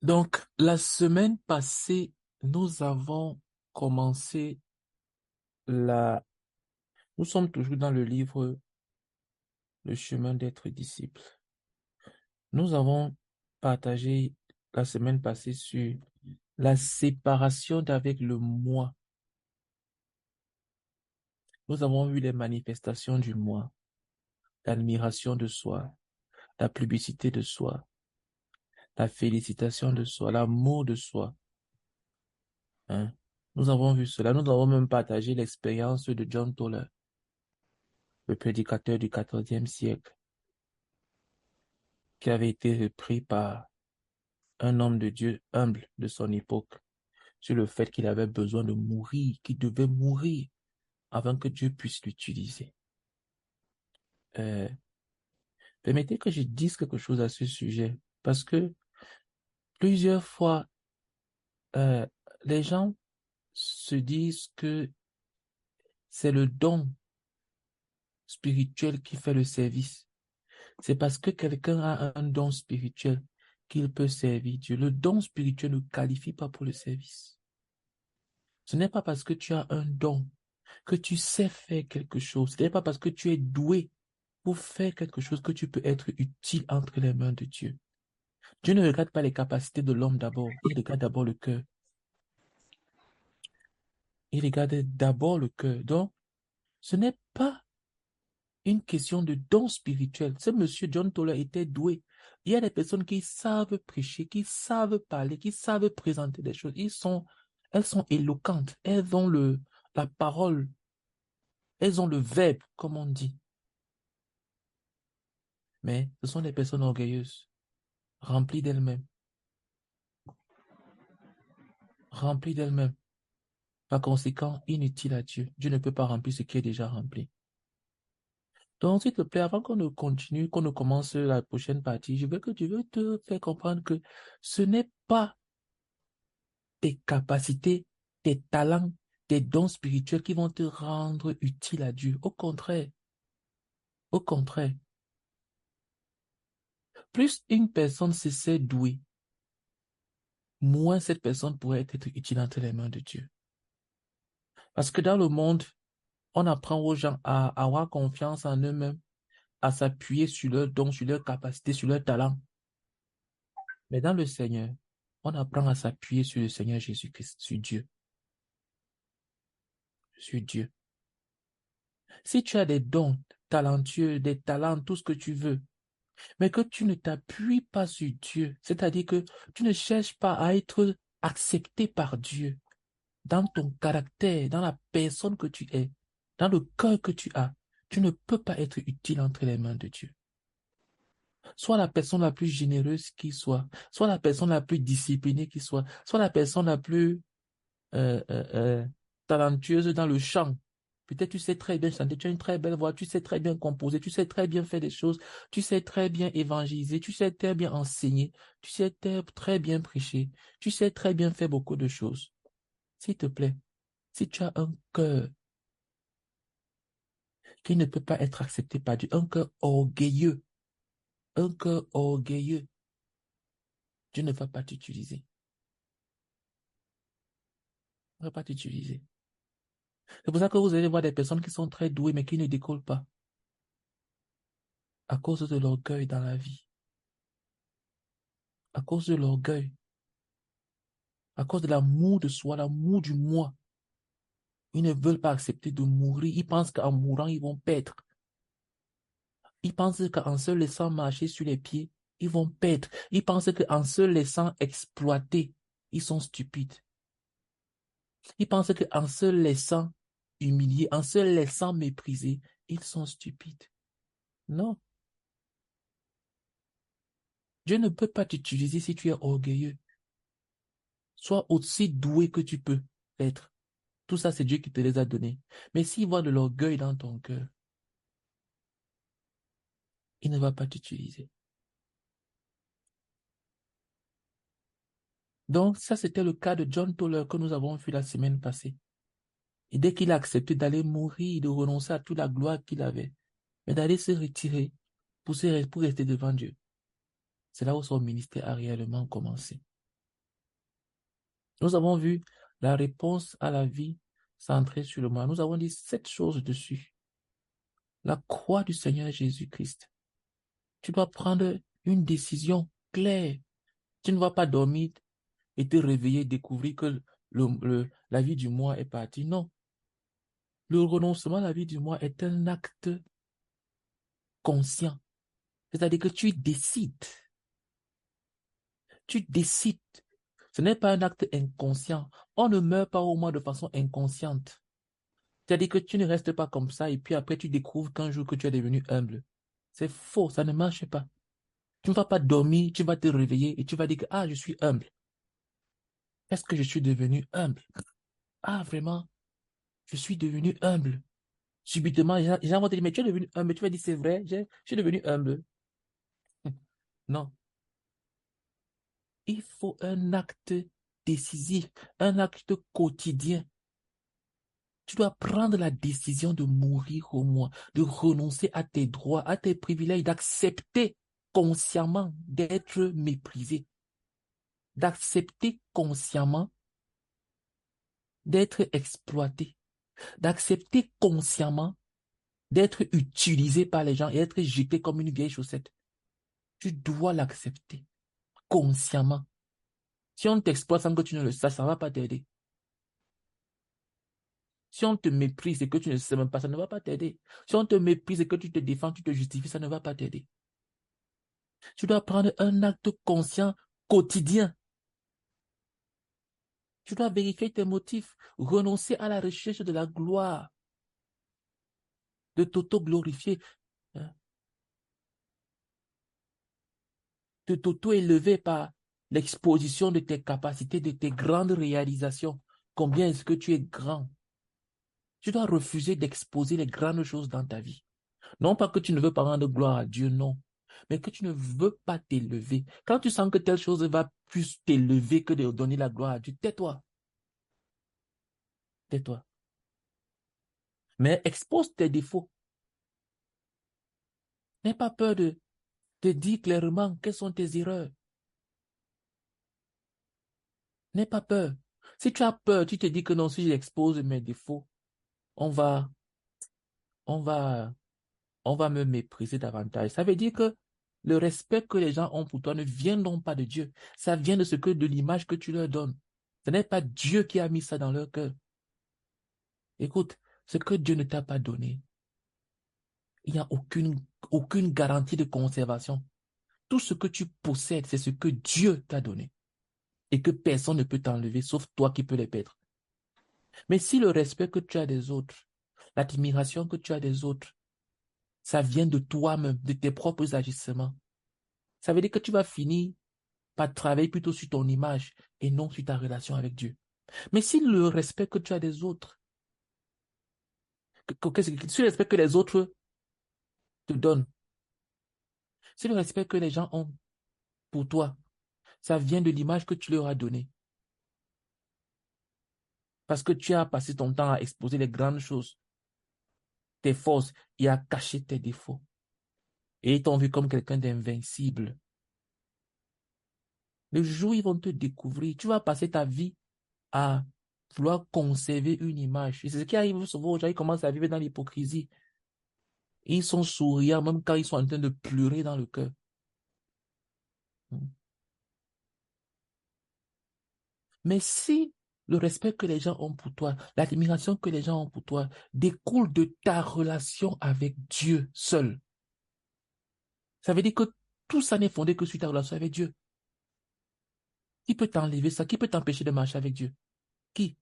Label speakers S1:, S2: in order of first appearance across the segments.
S1: Donc, la semaine passée, nous avons commencé la... Nous sommes toujours dans le livre Le chemin d'être disciple. Nous avons partagé la semaine passée sur la séparation d'avec le moi. Nous avons vu les manifestations du moi, l'admiration de soi, la publicité de soi, la félicitation de soi, l'amour de soi. Hein. Nous avons vu cela. Nous avons même partagé l'expérience de John Toller, le prédicateur du XIVe siècle, qui avait été repris par un homme de Dieu humble de son époque, sur le fait qu'il avait besoin de mourir, qu'il devait mourir avant que Dieu puisse l'utiliser. Euh, Permettez que je dise quelque chose à ce sujet, parce que plusieurs fois, euh, les gens se disent que c'est le don spirituel qui fait le service. C'est parce que quelqu'un a un don spirituel qu'il peut servir Dieu. Le don spirituel ne qualifie pas pour le service. Ce n'est pas parce que tu as un don que tu sais faire quelque chose. Ce n'est pas parce que tu es doué pour faire quelque chose que tu peux être utile entre les mains de Dieu. Dieu ne regarde pas les capacités de l'homme d'abord. Il regarde d'abord le cœur. Il regarde d'abord le cœur. Donc, ce n'est pas une question de don spirituel. Ce monsieur John Toller était doué. Il y a des personnes qui savent prêcher, qui savent parler, qui savent présenter des choses. Elles sont éloquentes. Elles ont la parole. Elles ont le verbe, comme on dit. Mais ce sont des personnes orgueilleuses, remplies d'elles-mêmes, remplies d'elles-mêmes. Par conséquent, inutiles à Dieu. Dieu ne peut pas remplir ce qui est déjà rempli. Donc, s'il te plaît, avant qu'on ne continue, qu'on ne commence la prochaine partie, je veux te faire comprendre que ce n'est pas tes capacités, tes talents, tes dons spirituels qui vont te rendre utile à Dieu. Au contraire, au contraire, plus une personne se sait douée, moins cette personne pourrait être utile entre les mains de Dieu. Parce que dans le monde, on apprend aux gens à avoir confiance en eux-mêmes, à s'appuyer sur leurs dons, sur leurs capacités, sur leurs talents. Mais dans le Seigneur, on apprend à s'appuyer sur le Seigneur Jésus-Christ, sur Dieu, sur Dieu. Si tu as des dons talentueux, des talents, tout ce que tu veux, mais que tu ne t'appuies pas sur Dieu, c'est-à-dire que tu ne cherches pas à être accepté par Dieu dans ton caractère, dans la personne que tu es, dans le cœur que tu as, tu ne peux pas être utile entre les mains de Dieu. Soit la personne la plus généreuse qui soit la personne la plus disciplinée qui soit la personne la plus euh, euh, euh, talentueuse dans le chant. Peut-être tu sais très bien chanter, tu as une très belle voix, tu sais très bien composer, tu sais très bien faire des choses, tu sais très bien évangéliser, tu sais très bien enseigner, tu sais très bien prêcher, tu sais très bien faire beaucoup de choses. S'il te plaît, si tu as un cœur qui ne peut pas être accepté par Dieu, un cœur orgueilleux, Dieu ne va pas t'utiliser. Il ne va pas t'utiliser. C'est pour ça que vous allez voir des personnes qui sont très douées mais qui ne décollent pas à cause de l'orgueil dans la vie, à cause de l'orgueil, à cause de l'amour de soi, l'amour du moi. Ils ne veulent pas accepter de mourir. Ils pensent qu'en mourant, ils vont perdre. Ils pensent qu'en se laissant marcher sur les pieds, ils vont perdre. Ils pensent qu'en se laissant exploiter, ils sont stupides. Ils pensent qu'en se laissant humilier, en se laissant mépriser, ils sont stupides. Non. Dieu ne peut pas t'utiliser si tu es orgueilleux. Sois aussi doué que tu peux être. Tout ça, c'est Dieu qui te les a donnés. Mais s'il voit de l'orgueil dans ton cœur, il ne va pas t'utiliser. Donc, ça, c'était le cas de John Toller que nous avons vu la semaine passée. Et dès qu'il a accepté d'aller mourir, de renoncer à toute la gloire qu'il avait, mais d'aller se retirer pour rester devant Dieu. c'est là où son ministère a réellement commencé. Nous avons vu la réponse à la vie centrée sur le mal. Nous avons dit 7 choses dessus. La croix du Seigneur Jésus-Christ. Tu dois prendre une décision claire. Tu ne vas pas dormir et te réveiller, découvrir que la vie du moi est partie. Non. Le renoncement à la vie du moi est un acte conscient. C'est-à-dire que tu décides. Tu décides. Ce n'est pas un acte inconscient. On ne meurt pas au moins de façon inconsciente. C'est-à-dire que tu ne restes pas comme ça et puis après tu découvres qu'un jour que tu es devenu humble. C'est faux, ça ne marche pas. Tu ne vas pas dormir, tu vas te réveiller et tu vas dire que, ah, je suis humble. Est-ce que je suis devenu humble? Ah, vraiment, je suis devenu humble. Subitement, les gens vont te dire, mais tu es devenu humble. Tu vas dire, c'est vrai, je suis devenu humble. Non. Il faut un acte décisif, un acte quotidien. Tu dois prendre la décision de mourir au moins, de renoncer à tes droits, à tes privilèges, d'accepter consciemment d'être méprisé, d'accepter consciemment d'être exploité, d'accepter consciemment d'être utilisé par les gens et être jeté comme une vieille chaussette. Tu dois l'accepter consciemment. Si on t'exploite sans que tu ne le saches, ça ne va pas t'aider. Si on te méprise et que tu ne sais même pas, ça ne va pas t'aider. Si on te méprise et que tu te défends, tu te justifies, ça ne va pas t'aider. Tu dois prendre un acte conscient quotidien. Tu dois vérifier tes motifs, renoncer à la recherche de la gloire, de t'auto-glorifier, hein, de t'auto-élever par l'exposition de tes capacités, de tes grandes réalisations. Combien est-ce que tu es grand? Tu dois refuser d'exposer les grandes choses dans ta vie. Non pas que tu ne veux pas rendre gloire à Dieu, non, mais que tu ne veux pas t'élever. Quand tu sens que telle chose va plus t'élever que de donner la gloire à Dieu, tais-toi, tais-toi. Mais expose tes défauts. N'aie pas peur de te dire clairement quelles sont tes erreurs. N'aie pas peur. Si tu as peur, tu te dis que non, si j'expose mes défauts, on va, on va, on va me mépriser davantage. Ça veut dire que le respect que les gens ont pour toi ne vient donc pas de Dieu. Ça vient de l'image que tu leur donnes. Ce n'est pas Dieu qui a mis ça dans leur cœur. Écoute, ce que Dieu ne t'a pas donné, il n'y a aucune garantie de conservation. Tout ce que tu possèdes, c'est ce que Dieu t'a donné. Et que personne ne peut t'enlever, sauf toi qui peux les perdre. Mais si le respect que tu as des autres, l'admiration que tu as des autres, ça vient de toi-même, de tes propres agissements, ça veut dire que tu vas finir par travailler plutôt sur ton image et non sur ta relation avec Dieu. Mais si le respect que tu as des autres, si le respect que les autres te donnent, si le respect que les gens ont pour toi, ça vient de l'image que tu leur as donnée, parce que tu as passé ton temps à exposer les grandes choses, tes forces, et à cacher tes défauts. Et ils t'ont vu comme quelqu'un d'invincible. Le jour où ils vont te découvrir, tu vas passer ta vie à vouloir conserver une image. Et c'est ce qui arrive souvent aux gens, ils commencent à vivre dans l'hypocrisie. Ils sont souriants même quand ils sont en train de pleurer dans le cœur. Mais si le respect que les gens ont pour toi, l'admiration que les gens ont pour toi découle de ta relation avec Dieu seul, ça veut dire que tout ça n'est fondé que sur ta relation avec Dieu. Qui peut t'enlever ça? Qui peut t'empêcher de marcher avec Dieu? Qui?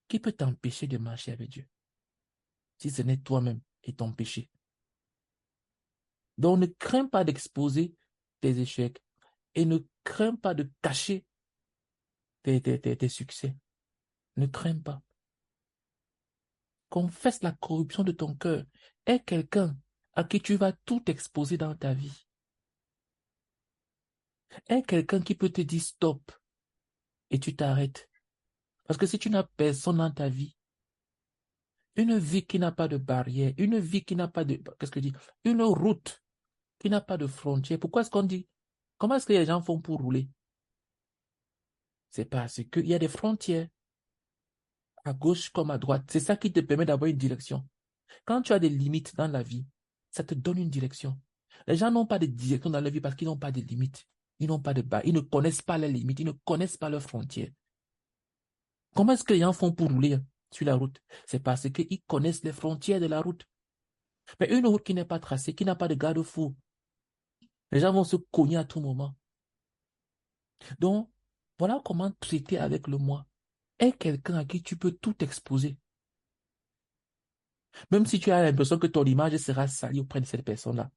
S1: Qui peut t'empêcher de marcher avec Dieu? Si ce n'est toi-même et ton péché. Donc ne crains pas d'exposer tes échecs et ne crains pas de cacher tes succès. Ne crains pas. Confesse la corruption de ton cœur. Aie quelqu'un à qui tu vas tout exposer dans ta vie. Aie quelqu'un qui peut te dire stop et tu t'arrêtes. Parce que si tu n'as personne dans ta vie, une vie qui n'a pas de barrière, une vie qui n'a pas de, qu'est-ce que je dis, une route qui n'a pas de frontières. Pourquoi est-ce qu'on dit, comment est-ce que les gens font pour rouler? C'est parce qu'il y a des frontières à gauche comme à droite. C'est ça qui te permet d'avoir une direction. Quand tu as des limites dans la vie, ça te donne une direction. Les gens n'ont pas de direction dans leur vie parce qu'ils n'ont pas de limites. Ils n'ont pas de bas. Ils ne connaissent pas les limites. Ils ne connaissent pas leurs frontières. Comment est-ce que les gens font pour rouler sur la route? C'est parce qu'ils connaissent les frontières de la route. Mais une route qui n'est pas tracée, qui n'a pas de garde-fou, les gens vont se cogner à tout moment. Donc, voilà comment traiter avec le moi. Est quelqu'un à qui tu peux tout exposer. Même si tu as l'impression que ton image sera salie auprès de cette personne-là.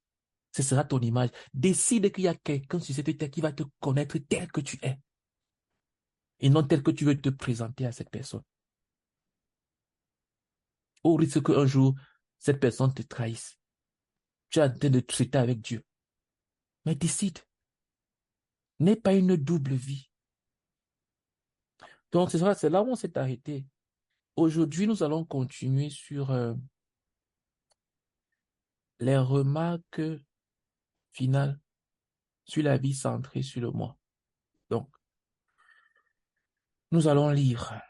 S1: Ce sera ton image. Décide qu'il y a quelqu'un sur cette terre qui va te connaître tel que tu es. Et non tel que tu veux te présenter à cette personne. Au risque qu'un jour, cette personne te trahisse. Tu es en train de traiter avec Dieu. Mais décide. N'aie pas une double vie. Donc, c'est là où on s'est arrêté. Aujourd'hui, nous allons continuer sur les remarques finales sur la vie centrée sur le moi. Donc, nous allons lire.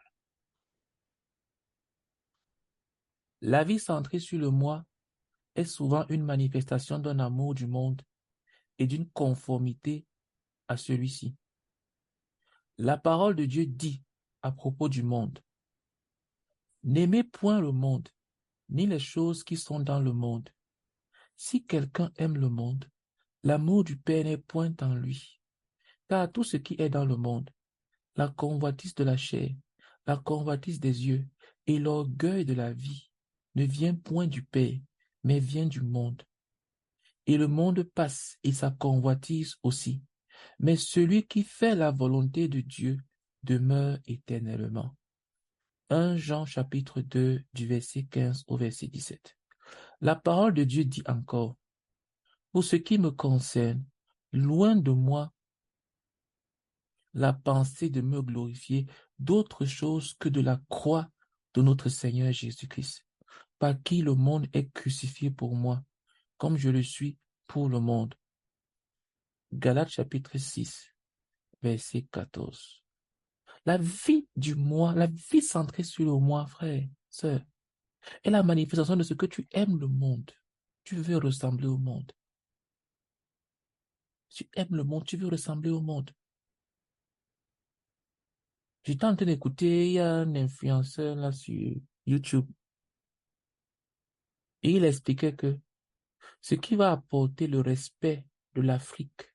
S1: La vie centrée sur le moi est souvent une manifestation d'un amour du monde et d'une conformité à celui-ci. La parole de Dieu dit à propos du monde, n'aimez point le monde, ni les choses qui sont dans le monde. Si quelqu'un aime le monde, l'amour du Père n'est point en lui. Car tout ce qui est dans le monde, la convoitise de la chair, la convoitise des yeux et l'orgueil de la vie, ne vient point du Père, mais vient du monde. Et le monde passe et sa convoitise aussi. Mais celui qui fait la volonté de Dieu demeure éternellement. 1 Jean chapitre 2 du verset 15 au verset 17. La parole de Dieu dit encore, pour ce qui me concerne, loin de moi la pensée de me glorifier d'autre chose que de la croix de notre Seigneur Jésus-Christ, par qui le monde est crucifié pour moi, comme je le suis pour le monde. Galates chapitre 6, verset 14. La vie du moi, la vie centrée sur le moi, frère, sœur, est la manifestation de ce que tu aimes le monde. Tu veux ressembler au monde. Tu aimes le monde, tu veux ressembler au monde. J'étais en train d'écouter, il y a un influenceur là sur YouTube, et il expliquait que ce qui va apporter le respect de l'Afrique,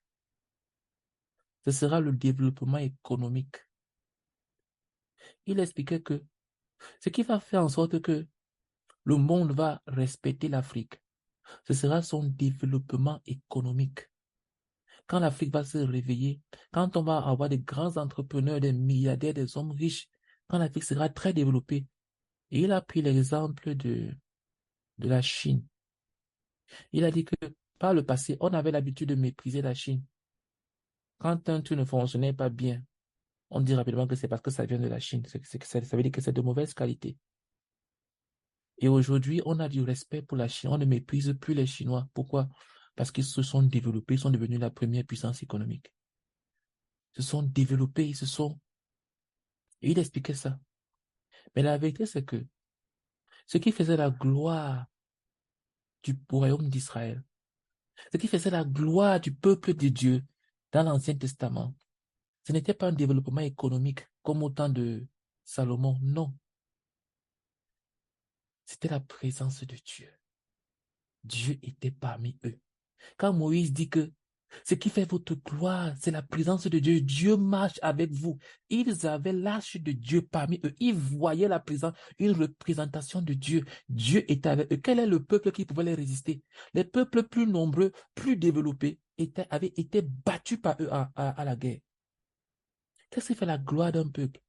S1: ce sera le développement économique. Il expliquait que ce qui va faire en sorte que le monde va respecter l'Afrique, ce sera son développement économique. Quand l'Afrique va se réveiller, quand on va avoir des grands entrepreneurs, des milliardaires, des hommes riches, quand l'Afrique sera très développée. Et il a pris l'exemple de la Chine. Il a dit que par le passé, on avait l'habitude de mépriser la Chine. Quand un truc ne fonctionnait pas bien, on dit rapidement que c'est parce que ça vient de la Chine. Ça veut dire que c'est de mauvaise qualité. Et aujourd'hui, on a du respect pour la Chine. On ne méprise plus les Chinois. Pourquoi? Parce qu'ils se sont développés, ils sont devenus la première puissance économique. Ils se sont développés, ils se sont... Et il expliquait ça. Mais la vérité, c'est que ce qui faisait la gloire du royaume d'Israël, ce qui faisait la gloire du peuple de Dieu dans l'Ancien Testament, ce n'était pas un développement économique comme au temps de Salomon, non. C'était la présence de Dieu. Dieu était parmi eux. Quand Moïse dit que ce qui fait votre gloire, c'est la présence de Dieu. Dieu marche avec vous. Ils avaient l'arche de Dieu parmi eux. Ils voyaient la présence, une représentation de Dieu. Dieu était avec eux. Quel est le peuple qui pouvait les résister? Les peuples plus nombreux, plus développés, avaient été battus par eux à la guerre. Qu'est-ce qui fait la gloire d'un peuple?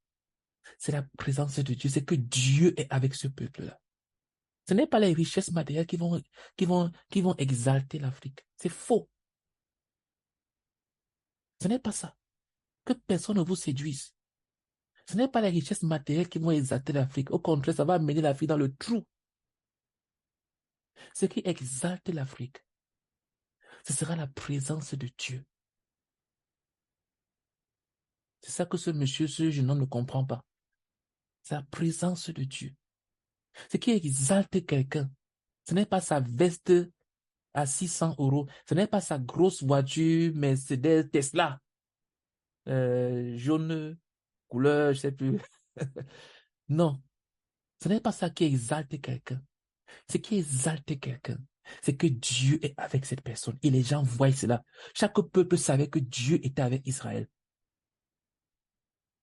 S1: C'est la présence de Dieu. C'est que Dieu est avec ce peuple-là. Ce n'est pas les richesses matérielles qui vont exalter l'Afrique. C'est faux. Ce n'est pas ça. Que personne ne vous séduise. Ce n'est pas les richesses matérielles qui vont exalter l'Afrique. Au contraire, ça va amener l'Afrique dans le trou. Ce qui exalte l'Afrique, Ce sera la présence de Dieu. C'est ça que ce monsieur, ce jeune homme ne comprend pas. C'est la présence de Dieu. Ce qui exalte quelqu'un, ce n'est pas sa veste à 600 euros, ce n'est pas sa grosse voiture Mercedes Tesla, jaune, couleur, je sais plus. Non, ce n'est pas ça qui exalte quelqu'un. Ce qui exalte quelqu'un, c'est que Dieu est avec cette personne. Et les gens voient cela. Chaque peuple savait que Dieu était avec Israël.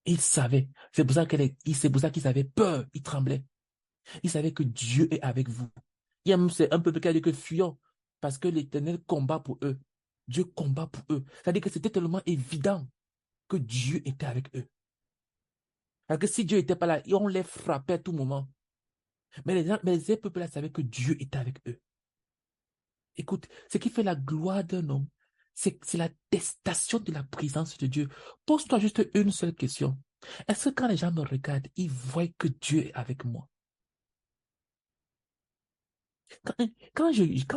S1: Ils savaient. C'est pour ça qu'ils avaient peur. Ils tremblaient. Ils savaient que Dieu est avec vous. Il y a même c'est un peuple qui a dit que fuyons parce que l'Éternel combat pour eux. Dieu combat pour eux. C'est-à-dire que c'était tellement évident que Dieu était avec eux. Parce que si Dieu n'était pas là, on les frappait à tout moment. Mais les peuples-là savaient que Dieu était avec eux. Écoute, ce qui fait la gloire d'un homme, c'est l'attestation de la présence de Dieu. Pose-toi juste une seule question. Est-ce que quand les gens me regardent, ils voient que Dieu est avec moi? Quand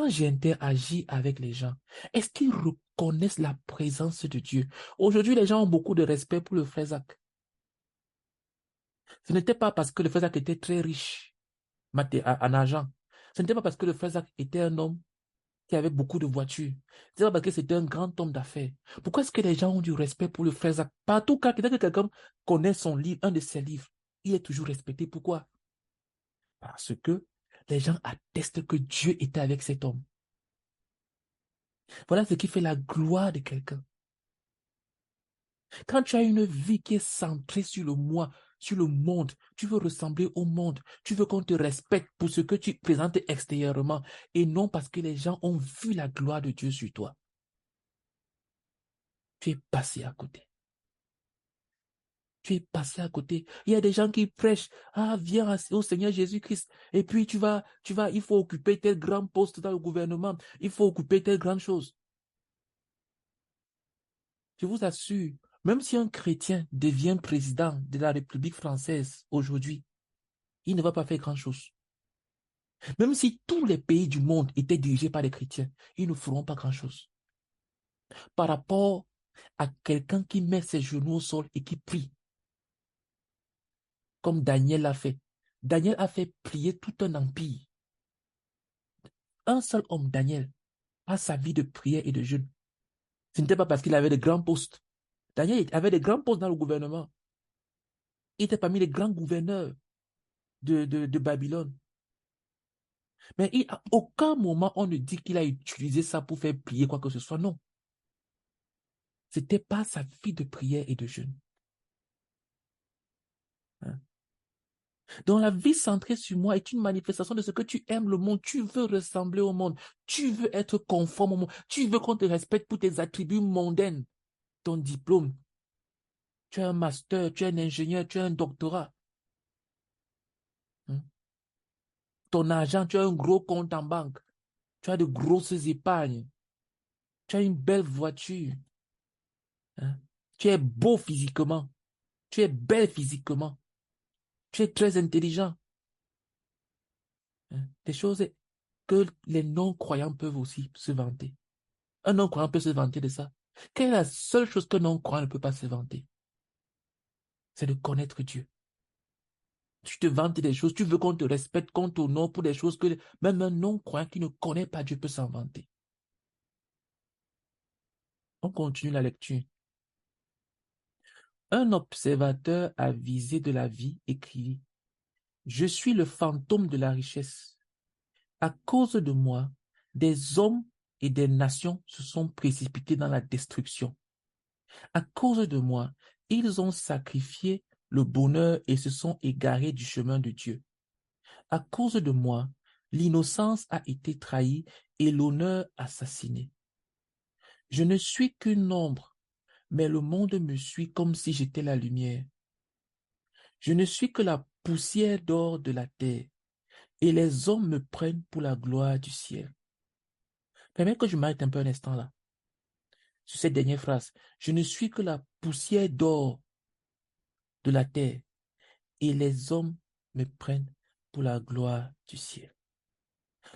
S1: j'interagis avec les gens, est-ce qu'ils reconnaissent la présence de Dieu? Aujourd'hui, les gens ont beaucoup de respect pour le frère Zach. Ce n'était pas parce que le frère Zach était très riche en argent. Ce n'était pas parce que le frère Zach était un homme qui avait beaucoup de voitures. C'est pas parce que c'était un grand homme d'affaires. Pourquoi est-ce que les gens ont du respect pour le frère Zach? Partout, quand quelqu'un connaît son livre, un de ses livres, il est toujours respecté. Pourquoi? Parce que les gens attestent que Dieu était avec cet homme. Voilà ce qui fait la gloire de quelqu'un. Quand tu as une vie qui est centrée sur le moi, sur le monde, tu veux ressembler au monde, tu veux qu'on te respecte pour ce que tu présentes extérieurement et non parce que les gens ont vu la gloire de Dieu sur toi. Tu es passé à côté. Tu es passé à côté. Il y a des gens qui prêchent, ah, viens au Seigneur Jésus-Christ. Et puis il faut occuper tel grand poste dans le gouvernement. Il faut occuper telle grande chose. Je vous assure, même si un chrétien devient président de la République française aujourd'hui, il ne va pas faire grand-chose. Même si tous les pays du monde étaient dirigés par des chrétiens, ils ne feront pas grand-chose. Par rapport à quelqu'un qui met ses genoux au sol et qui prie, comme Daniel l'a fait. Daniel a fait prier tout un empire. Un seul homme, Daniel, a sa vie de prière et de jeûne. Ce n'était pas parce qu'il avait de grands postes. Daniel avait de grands postes dans le gouvernement. Il était parmi les grands gouverneurs de Babylone. Mais à aucun moment on ne dit qu'il a utilisé ça pour faire prier quoi que ce soit. Non. C'était pas sa vie de prière et de jeûne. Hein? Donc la vie centrée sur moi est une manifestation de ce que tu aimes le monde. Tu veux ressembler au monde. Tu veux être conforme au monde. Tu veux qu'on te respecte pour tes attributs mondains. Ton diplôme. Tu as un master, tu es un ingénieur, tu as un doctorat. Hein? Ton argent, tu as un gros compte en banque. Tu as de grosses épargnes. Tu as une belle voiture. Hein? Tu es beau physiquement. Tu es belle physiquement. Tu es très intelligent. Hein? Des choses que les non-croyants peuvent aussi se vanter. Un non-croyant peut se vanter de ça. Quelle est la seule chose qu'un non-croyant ne peut pas se vanter? C'est de connaître Dieu. Tu te vantes des choses, tu veux qu'on te respecte, qu'on t'honore pour des choses que même un non-croyant qui ne connaît pas Dieu peut s'en vanter. On continue la lecture. Un observateur avisé de la vie écrivit: Je suis le fantôme de la richesse. À cause de moi, des hommes et des nations se sont précipités dans la destruction. À cause de moi, ils ont sacrifié le bonheur et se sont égarés du chemin de Dieu. À cause de moi, l'innocence a été trahie et l'honneur assassiné. Je ne suis qu'une ombre, mais le monde me suit comme si j'étais la lumière. Je ne suis que la poussière d'or de la terre, et les hommes me prennent pour la gloire du ciel. Permets que je m'arrête un peu un instant là, sur cette dernière phrase. Je ne suis que la poussière d'or de la terre, et les hommes me prennent pour la gloire du ciel.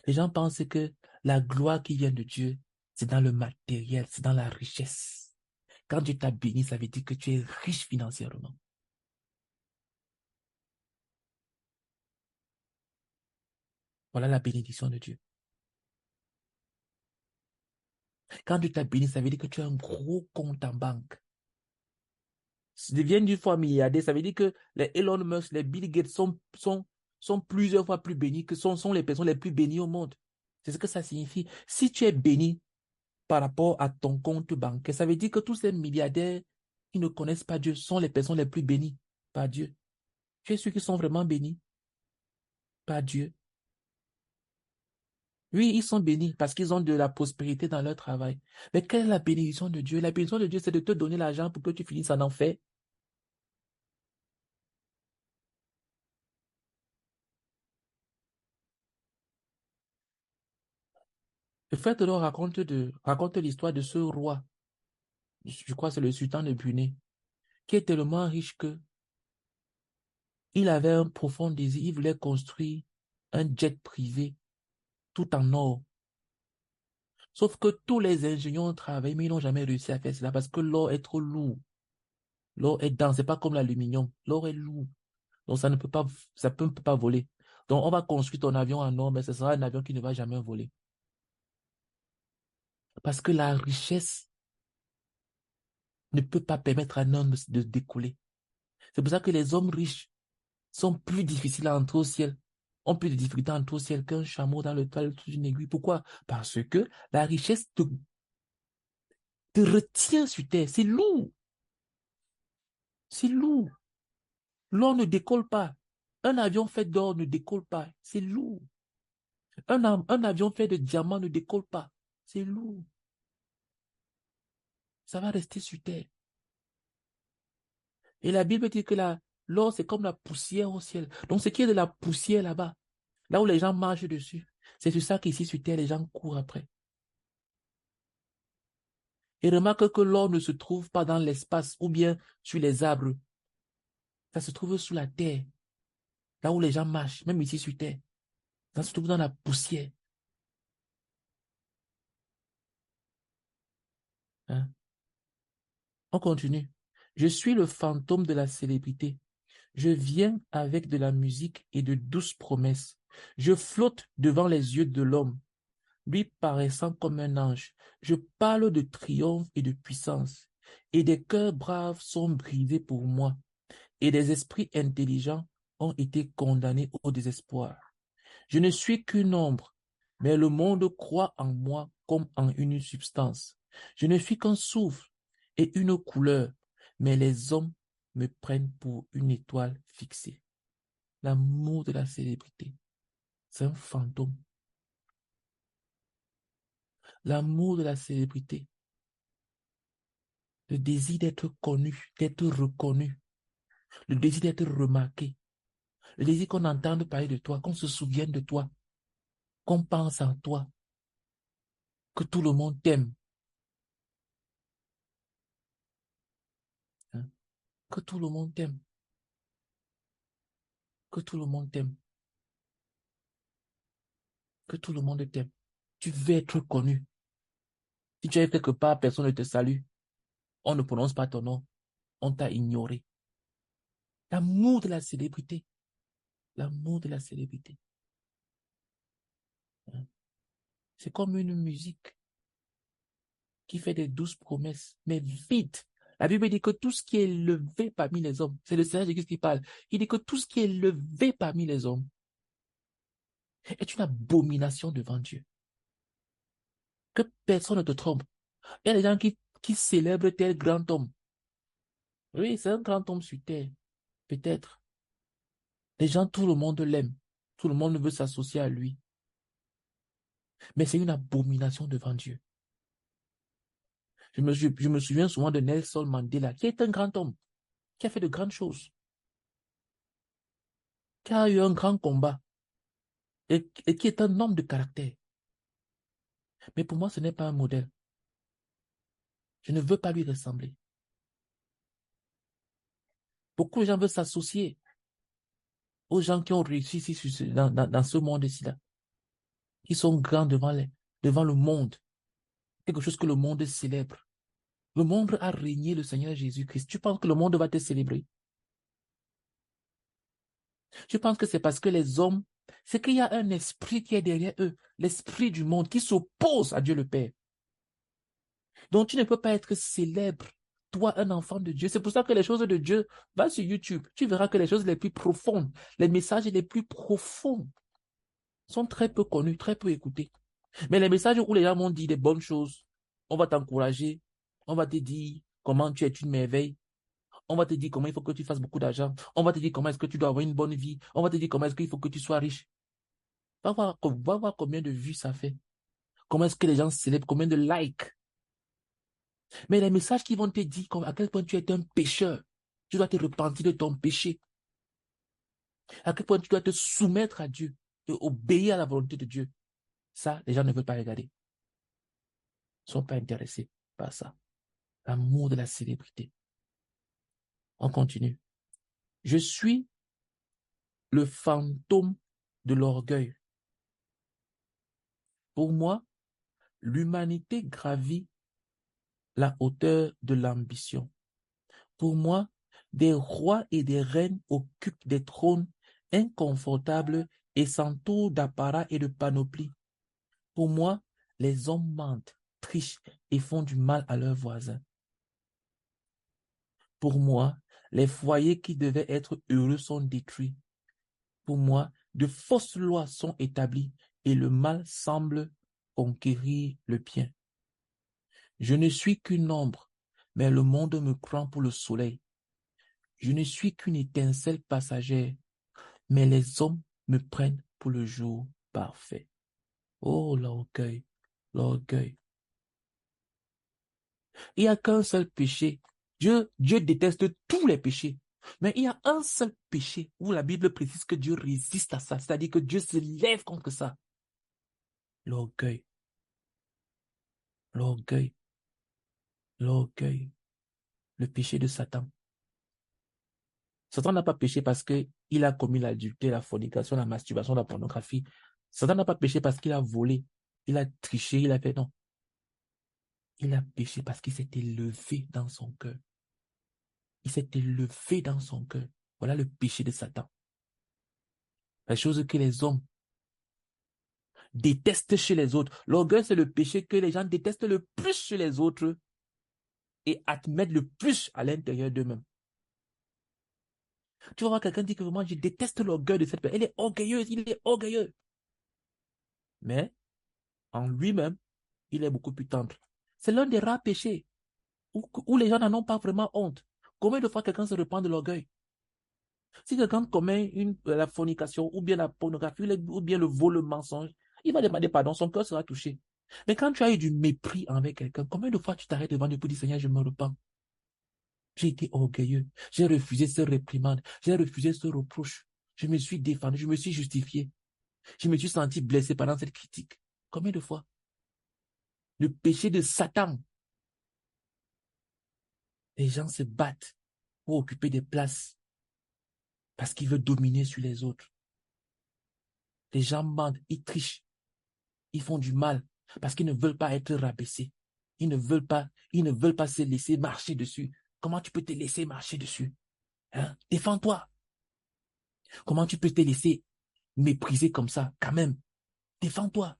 S1: Les gens pensent que la gloire qui vient de Dieu, C'est dans le matériel, c'est dans la richesse. Quand Dieu t'a béni, ça veut dire que tu es riche financièrement. Voilà la bénédiction de Dieu. Quand Dieu t'a béni, ça veut dire que tu as un gros compte en banque. Si tu deviens une fois milliardaire, ça veut dire que les Elon Musk, les Bill Gates sont plusieurs fois plus bénis sont les personnes les plus bénies au monde. C'est ce que ça signifie. Si tu es béni par rapport à ton compte bancaire, ça veut dire que tous ces milliardaires qui ne connaissent pas Dieu sont les personnes les plus bénies par Dieu. Tu es sûr qu'ils sont vraiment bénis par Dieu? Oui, ils sont bénis parce qu'ils ont de la prospérité dans leur travail. Mais quelle est la bénédiction de Dieu? La bénédiction de Dieu, c'est de te donner l'argent pour que tu finisses en enfer. Le frère Théodore raconte l'histoire de ce roi, je crois que c'est le sultan de Brunei, qui est tellement riche que il avait un profond désir, il voulait construire un jet privé tout en or. Sauf que tous les ingénieurs ont travaillé, mais ils n'ont jamais réussi à faire cela parce que l'or est trop lourd. L'or est dense, c'est pas comme l'aluminium. L'or est lourd. Donc ça peut pas voler. Donc on va construire ton avion en or, mais ce sera un avion qui ne va jamais voler. Parce que la richesse ne peut pas permettre à un homme de décoller. C'est pour ça que les hommes riches sont plus difficiles à entrer au ciel, ont plus de difficultés à entrer au ciel qu'un chameau dans le talus d'une aiguille. Pourquoi? Parce que la richesse te retient sur terre. C'est lourd. C'est lourd. L'or ne décolle pas. Un avion fait d'or ne décolle pas. C'est lourd. Un avion fait de diamants ne décolle pas. C'est lourd. Ça va rester sur terre. Et la Bible dit que l'or, c'est comme la poussière au ciel. Donc, ce qui est de la poussière là-bas, là où les gens marchent dessus, c'est sur ça qu'ici sur terre, les gens courent après. Et remarque que l'or ne se trouve pas dans l'espace ou bien sur les arbres. Ça se trouve sous la terre, là où les gens marchent, même ici sur terre. Ça se trouve dans la poussière. Hein. On continue. Je suis le fantôme de la célébrité. Je viens avec de la musique et de douces promesses. Je flotte devant les yeux de l'homme, lui paraissant comme un ange. Je parle de triomphe et de puissance. Et des cœurs braves sont brisés pour moi. Et des esprits intelligents ont été condamnés au désespoir. Je ne suis qu'une ombre, mais le monde croit en moi comme en une substance. Je ne suis qu'un souffle et une couleur, mais les hommes me prennent pour une étoile fixée. L'amour de la célébrité, c'est un fantôme. L'amour de la célébrité, le désir d'être connu, d'être reconnu, le désir d'être remarqué, le désir qu'on entende parler de toi, qu'on se souvienne de toi, qu'on pense en toi, que tout le monde t'aime, hein, que tout le monde t'aime, que tout le monde t'aime, que tout le monde t'aime. Tu veux être connu. Si tu es quelque part, personne ne te salue. On ne prononce pas ton nom. On t'a ignoré. L'amour de la célébrité. L'amour de la célébrité. Hein. C'est comme une musique qui fait des douces promesses, mais vide. La Bible dit que tout ce qui est élevé parmi les hommes, c'est le Seigneur Jésus qui parle. Il dit que tout ce qui est élevé parmi les hommes est une abomination devant Dieu. Que personne ne te trompe. Il y a des gens qui célèbrent tel grand homme. Oui, c'est un grand homme sur terre. Peut-être. Les gens, tout le monde l'aime. Tout le monde veut s'associer à lui. Mais c'est une abomination devant Dieu. Je me souviens souvent de Nelson Mandela, qui est un grand homme, qui a fait de grandes choses, qui a eu un grand combat et qui est un homme de caractère. Mais pour moi, ce n'est pas un modèle. Je ne veux pas lui ressembler. Beaucoup de gens veulent s'associer aux gens qui ont réussi ici, dans ce monde-ci, là, qui sont grands devant le monde. quelque chose que le monde célèbre. Le monde a régné le Seigneur Jésus-Christ. Tu penses que le monde va te célébrer? Je pense que c'est parce que les hommes, c'est qu'il y a un esprit qui est derrière eux, l'esprit du monde qui s'oppose à Dieu le Père. Donc tu ne peux pas être célèbre, toi, un enfant de Dieu. C'est pour ça que les choses de Dieu, va sur YouTube, tu verras que les choses les plus profondes, les messages les plus profonds sont très peu connus, très peu écoutés. Mais les messages où les gens m'ont dit des bonnes choses, on va t'encourager, on va te dire comment tu es une merveille, on va te dire comment il faut que tu fasses beaucoup d'argent, on va te dire comment est-ce que tu dois avoir une bonne vie, on va te dire comment est-ce qu'il faut que tu sois riche. Va voir combien de vues ça fait. Comment est-ce que les gens célèbrent, combien de likes. Mais les messages qui vont te dire à quel point tu es un pécheur, tu dois te repentir de ton péché, à quel point tu dois te soumettre à Dieu et obéir à la volonté de Dieu. Ça, les gens ne veulent pas regarder. Ils ne sont pas intéressés par ça. L'amour de la célébrité. On continue. Je suis le fantôme de l'orgueil. Pour moi, l'humanité gravit la hauteur de l'ambition. Pour moi, des rois et des reines occupent des trônes inconfortables et s'entourent d'apparats et de panoplies. Pour moi, les hommes mentent, trichent et font du mal à leurs voisins. Pour moi, les foyers qui devaient être heureux sont détruits. Pour moi, de fausses lois sont établies et le mal semble conquérir le bien. Je ne suis qu'une ombre, mais le monde me prend pour le soleil. Je ne suis qu'une étincelle passagère, mais les hommes me prennent pour le jour parfait. Oh, l'orgueil, l'orgueil. Il n'y a qu'un seul péché. Dieu déteste tous les péchés. Mais il y a un seul péché où la Bible précise que Dieu résiste à ça, c'est-à-dire que Dieu se lève contre ça. L'orgueil, l'orgueil, l'orgueil, le péché de Satan. Satan n'a pas péché parce qu'il a commis l'adultère, la fornication, la masturbation, la pornographie. Satan n'a pas péché parce qu'il a volé, il a triché, il a fait non. Il a péché parce qu'il s'est élevé dans son cœur. Il s'est élevé dans son cœur. Voilà le péché de Satan. La chose que les hommes détestent chez les autres. L'orgueil, c'est le péché que les gens détestent le plus chez les autres et admettent le plus à l'intérieur d'eux-mêmes. Tu vas voir quelqu'un dire que vraiment, je déteste l'orgueil de cette personne. Elle est orgueilleuse, il est orgueilleux. Mais, en lui-même, il est beaucoup plus tendre. C'est l'un des rares péchés où les gens n'en ont pas vraiment honte. Combien de fois quelqu'un se repent de l'orgueil? Si quelqu'un commet la fornication, ou bien la pornographie, ou bien le vol, le mensonge, il va demander pardon, son cœur sera touché. Mais quand tu as eu du mépris envers quelqu'un, combien de fois tu t'arrêtes devant Dieu pour dire, Seigneur, je me repens. J'ai été orgueilleux. J'ai refusé ce réprimande. J'ai refusé ce reproche. Je me suis défendu. Je me suis justifié. Je me suis senti blessé pendant cette critique. Combien de fois? Le péché de Satan. Les gens se battent pour occuper des places parce qu'ils veulent dominer sur les autres. Les gens mentent, ils trichent, ils font du mal parce qu'ils ne veulent pas être rabaissés. Ils ne veulent pas se laisser marcher dessus. Comment tu peux te laisser marcher dessus? Hein? Défends-toi. Comment tu peux te laisser mépriser comme ça? Quand même, défends-toi.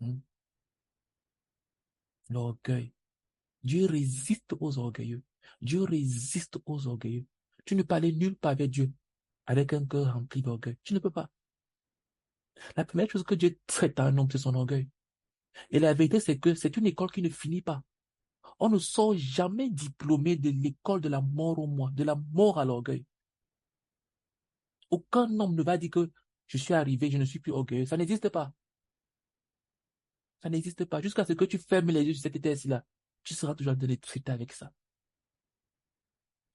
S1: Hmm? L'orgueil. Dieu résiste aux orgueilleux. Dieu résiste aux orgueilleux. Tu ne peux aller nulle part avec Dieu avec un cœur rempli d'orgueil. Tu ne peux pas. La première chose que Dieu traite à un homme, c'est son orgueil. Et la vérité, c'est que c'est une école qui ne finit pas. On ne sort jamais diplômé de l'école de la mort au moi, de la mort à l'orgueil. Aucun homme ne va dire que je suis arrivé, je ne suis plus orgueilleux. Ça n'existe pas. Ça n'existe pas. Jusqu'à ce que tu fermes les yeux sur cette éternité-là, tu seras toujours en train de traiter avec ça.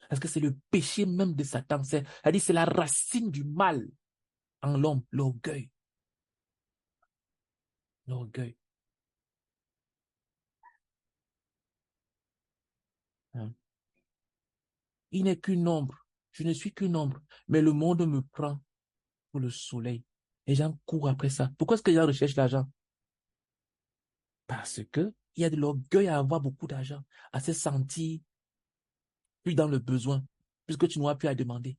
S1: Parce que c'est le péché même de Satan. C'est-à-dire, c'est la racine du mal en l'homme, l'orgueil. L'orgueil. Hein. Il n'est qu'une ombre. Je ne suis qu'une ombre. Mais le monde me prend pour le soleil. Les gens courent après ça. Pourquoi est-ce que les gens recherchent l'argent? Parce que il y a de l'orgueil à avoir beaucoup d'argent, à se sentir plus dans le besoin, puisque tu n'auras plus à demander.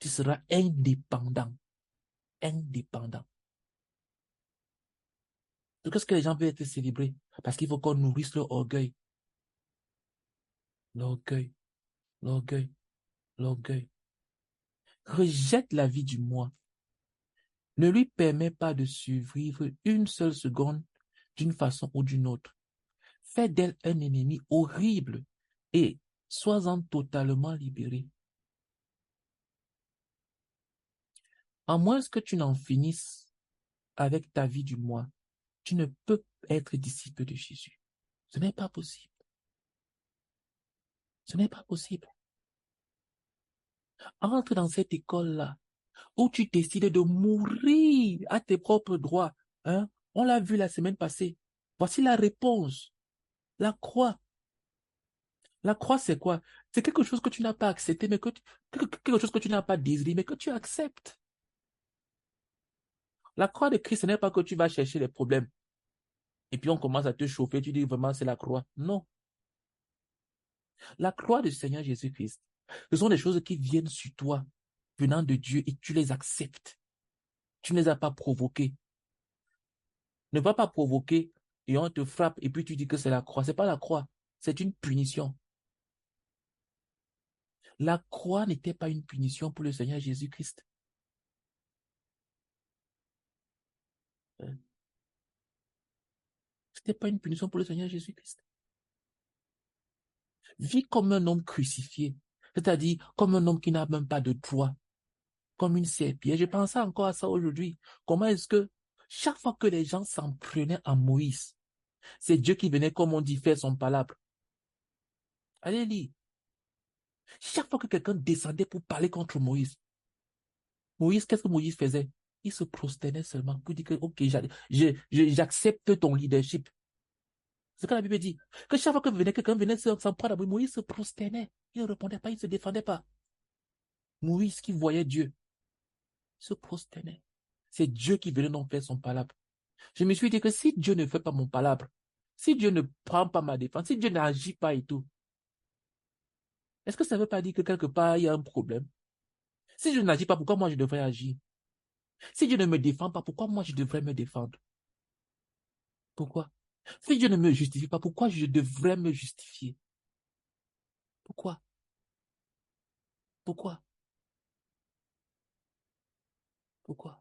S1: Tu seras indépendant. Indépendant. Donc, qu'est-ce que les gens veulent être célébrés? Parce qu'il faut qu'on nourrisse leur orgueil. L'orgueil, l'orgueil, l'orgueil. Rejette la vie du moi. Ne lui permets pas de survivre une seule seconde d'une façon ou d'une autre. Fais d'elle un ennemi horrible et sois-en totalement libéré. À moins que tu n'en finisses avec ta vie du moi, tu ne peux être disciple de Jésus. Ce n'est pas possible. Ce n'est pas possible. Entre dans cette école-là où tu décides de mourir à tes propres droits. Hein? On l'a vu la semaine passée. Voici la réponse. La croix. La croix, c'est quoi? C'est quelque chose que tu n'as pas accepté, mais quelque chose que tu n'as pas désiré, mais que tu acceptes. La croix de Christ, ce n'est pas que tu vas chercher les problèmes. Et puis on commence à te chauffer, tu dis vraiment c'est la croix. Non. La croix du Seigneur Jésus-Christ, ce sont des choses qui viennent sur toi, venant de Dieu, et tu les acceptes. Tu ne les as pas provoquées. Ne va pas provoquer et on te frappe et puis tu dis que c'est la croix. C'est pas la croix, c'est une punition. La croix n'était pas une punition pour le Seigneur Jésus-Christ. C'était pas une punition pour le Seigneur Jésus-Christ. Vis comme un homme crucifié, c'est-à-dire comme un homme qui n'a même pas de droit, comme une serpillère. Je pensais encore à ça aujourd'hui. Comment est-ce que chaque fois que les gens s'en prenaient à Moïse, c'est Dieu qui venait, comme on dit, faire son palabre. Allez lire. Chaque fois que quelqu'un descendait pour parler contre Moïse, qu'est-ce que Moïse faisait? Il se prosternait seulement pour dire que, ok, j'accepte ton leadership. C'est ce que la Bible dit. Que chaque fois que quelqu'un venait s'en prendre à Moïse, Moïse se prosternait. Il ne répondait pas, il ne se défendait pas. Moïse qui voyait Dieu se prosternait. C'est Dieu qui venait donc faire son palabre. Je me suis dit que si Dieu ne fait pas mon palabre, si Dieu ne prend pas ma défense, si Dieu n'agit pas et tout, est-ce que ça ne veut pas dire que quelque part il y a un problème? Si Dieu n'agit pas, pourquoi moi je devrais agir? Si Dieu ne me défend pas, pourquoi moi je devrais me défendre? Pourquoi? Si Dieu ne me justifie pas, pourquoi je devrais me justifier? Pourquoi? Pourquoi? Pourquoi?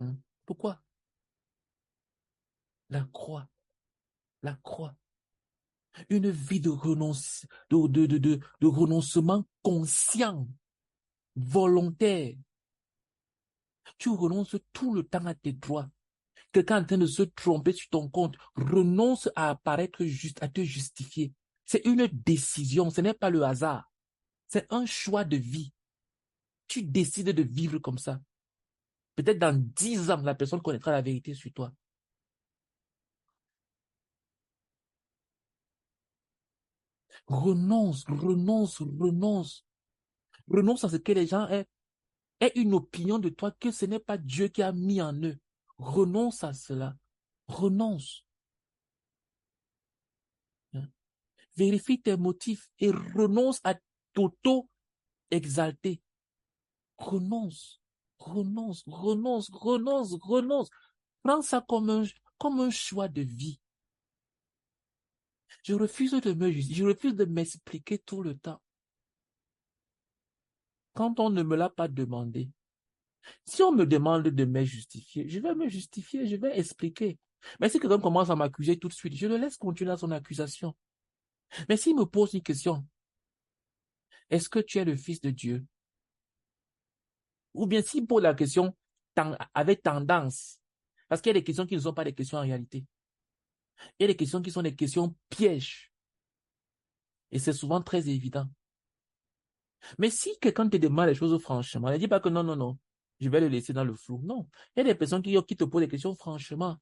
S1: Hein? Pourquoi? La croix, la croix. Une vie de renoncement conscient, volontaire. Tu renonces tout le temps à tes droits. Quelqu'un est en train de se tromper sur ton compte, renonce à apparaître juste, à te justifier. C'est une décision, ce n'est pas le hasard. C'est un choix de vie. Tu décides de vivre comme ça. Peut-être dans 10 ans, la personne connaîtra la vérité sur toi. Renonce, renonce, renonce. Renonce à ce que les gens aient une opinion de toi que ce n'est pas Dieu qui a mis en eux. Renonce à cela. Renonce. Hein. Vérifie tes motifs et renonce à t'auto-exalter. Renonce, renonce, renonce, renonce, renonce. Prends ça comme un choix de vie. Je refuse de je refuse de m'expliquer tout le temps. Quand on ne me l'a pas demandé, si on me demande de me justifier, je vais me justifier, je vais expliquer. Mais si quelqu'un commence à m'accuser tout de suite, je le laisse continuer à son accusation. Mais s'il me pose une question, est-ce que tu es le fils de Dieu? Ou bien s'il pose la question avec tendance, parce qu'il y a des questions qui ne sont pas des questions en réalité. Il y a des questions qui sont des questions pièges. Et c'est souvent très évident. Mais si quelqu'un te demande les choses franchement, ne dis pas que non, non, non, je vais le laisser dans le flou. Non. Il y a des personnes qui te posent des questions franchement.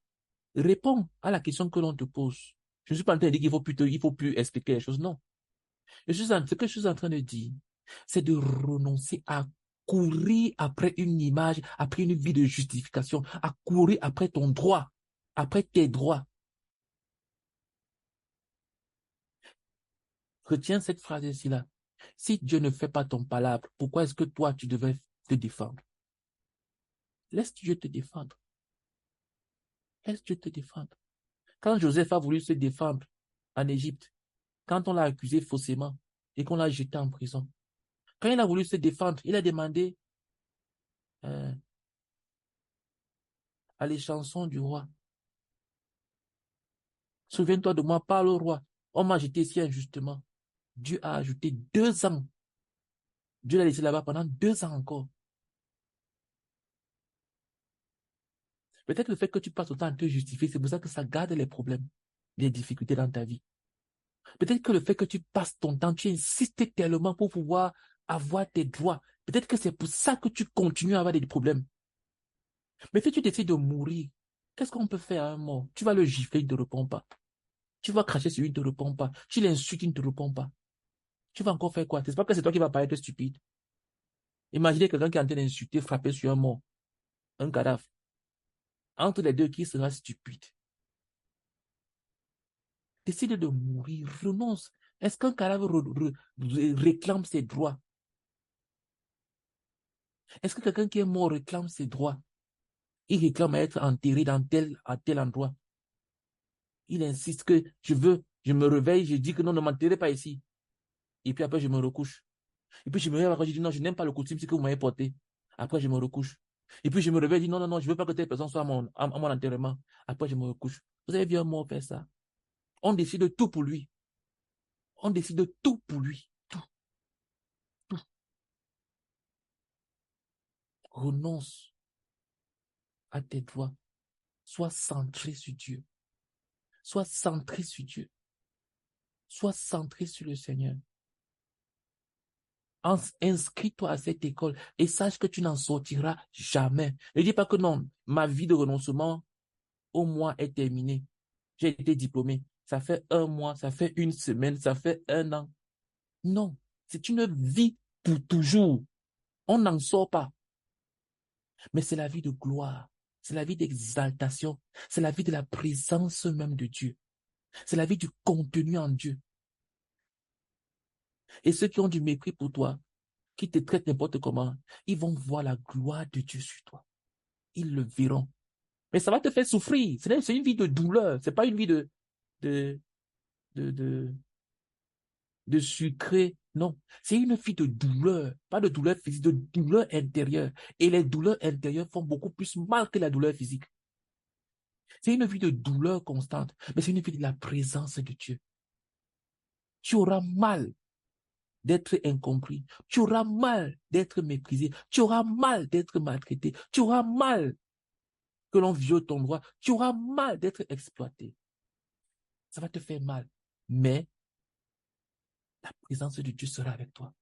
S1: Réponds à la question que l'on te pose. Je ne suis pas en train de dire il faut plus expliquer les choses. Non. Ce que je suis en train de dire, c'est de renoncer à courir après une image, après une vie de justification, à courir après ton droit, après tes droits. Retiens cette phrase-ci-là. Si Dieu ne fait pas ton palabre, pourquoi est-ce que toi, tu devrais te défendre? Laisse Dieu te défendre. Laisse Dieu te défendre. Quand Joseph a voulu se défendre en Égypte, quand on l'a accusé faussement et qu'on l'a jeté en prison, quand il a voulu se défendre, il a demandé euh, à les chansons du roi. Souviens-toi de moi, parle au roi. On m'a jeté ici injustement. Dieu a ajouté 2 ans. Dieu l'a laissé là-bas pendant 2 ans encore. Peut-être le fait que tu passes autant à te justifier, c'est pour ça que ça garde les problèmes, les difficultés dans ta vie. Peut-être que le fait que tu passes ton temps, tu insistes tellement pour pouvoir avoir tes droits. Peut-être que c'est pour ça que tu continues à avoir des problèmes. Mais si tu décides de mourir, qu'est-ce qu'on peut faire à un mort? Tu vas le gifler, il ne te répond pas. Tu vas cracher sur lui, il ne te répond pas. Tu l'insultes, il ne te répond pas. Tu vas encore faire quoi? C'est pas que c'est toi qui vas paraître stupide. Imaginez quelqu'un qui est en train d'insulter, frapper sur un mort, un cadavre. Entre les deux, qui sera stupide? Décide de mourir, renonce. Est-ce qu'un cadavre réclame ses droits? Est-ce que quelqu'un qui est mort réclame ses droits? Il réclame à être enterré à tel endroit. Il insiste que je me réveille, je dis que non, ne m'enterrez pas ici. Et puis après, je me recouche. Et puis je me réveille, après, je dis non, je n'aime pas le costume que vous m'avez porté. Après, je me recouche. Et puis je me réveille, je dis non, non, non, je ne veux pas que telle personne soit à mon enterrement. Après, je me recouche. Vous avez vu un mort faire ça? On décide de tout pour lui. On décide de tout pour lui. Tout, tout. Renonce à tes droits. Sois centré sur Dieu. Sois centré sur Dieu. Sois centré sur le Seigneur. Inscris-toi à cette école et sache que tu n'en sortiras jamais. Ne dis pas que non, ma vie de renoncement au mois est terminée. J'ai été diplômé. Ça fait 1 mois, ça fait 1 semaine, ça fait 1 an. Non, c'est une vie pour toujours. On n'en sort pas. Mais c'est la vie de gloire. C'est la vie d'exaltation. C'est la vie de la présence même de Dieu. C'est la vie du contenu en Dieu. Et ceux qui ont du mépris pour toi, qui te traitent n'importe comment, ils vont voir la gloire de Dieu sur toi. Ils le verront. Mais ça va te faire souffrir. C'est une vie de douleur. C'est pas une vie de, de, de, de sucré. Non. C'est une vie de douleur. Pas de douleur physique, de douleur intérieure. Et les douleurs intérieures font beaucoup plus mal que la douleur physique. C'est une vie de douleur constante. Mais c'est une vie de la présence de Dieu. Tu auras mal d'être incompris. Tu auras mal d'être méprisé. Tu auras mal d'être maltraité. Tu auras mal que l'on viole ton droit. Tu auras mal d'être exploité. Ça va te faire mal. Mais la présence de Dieu sera avec toi.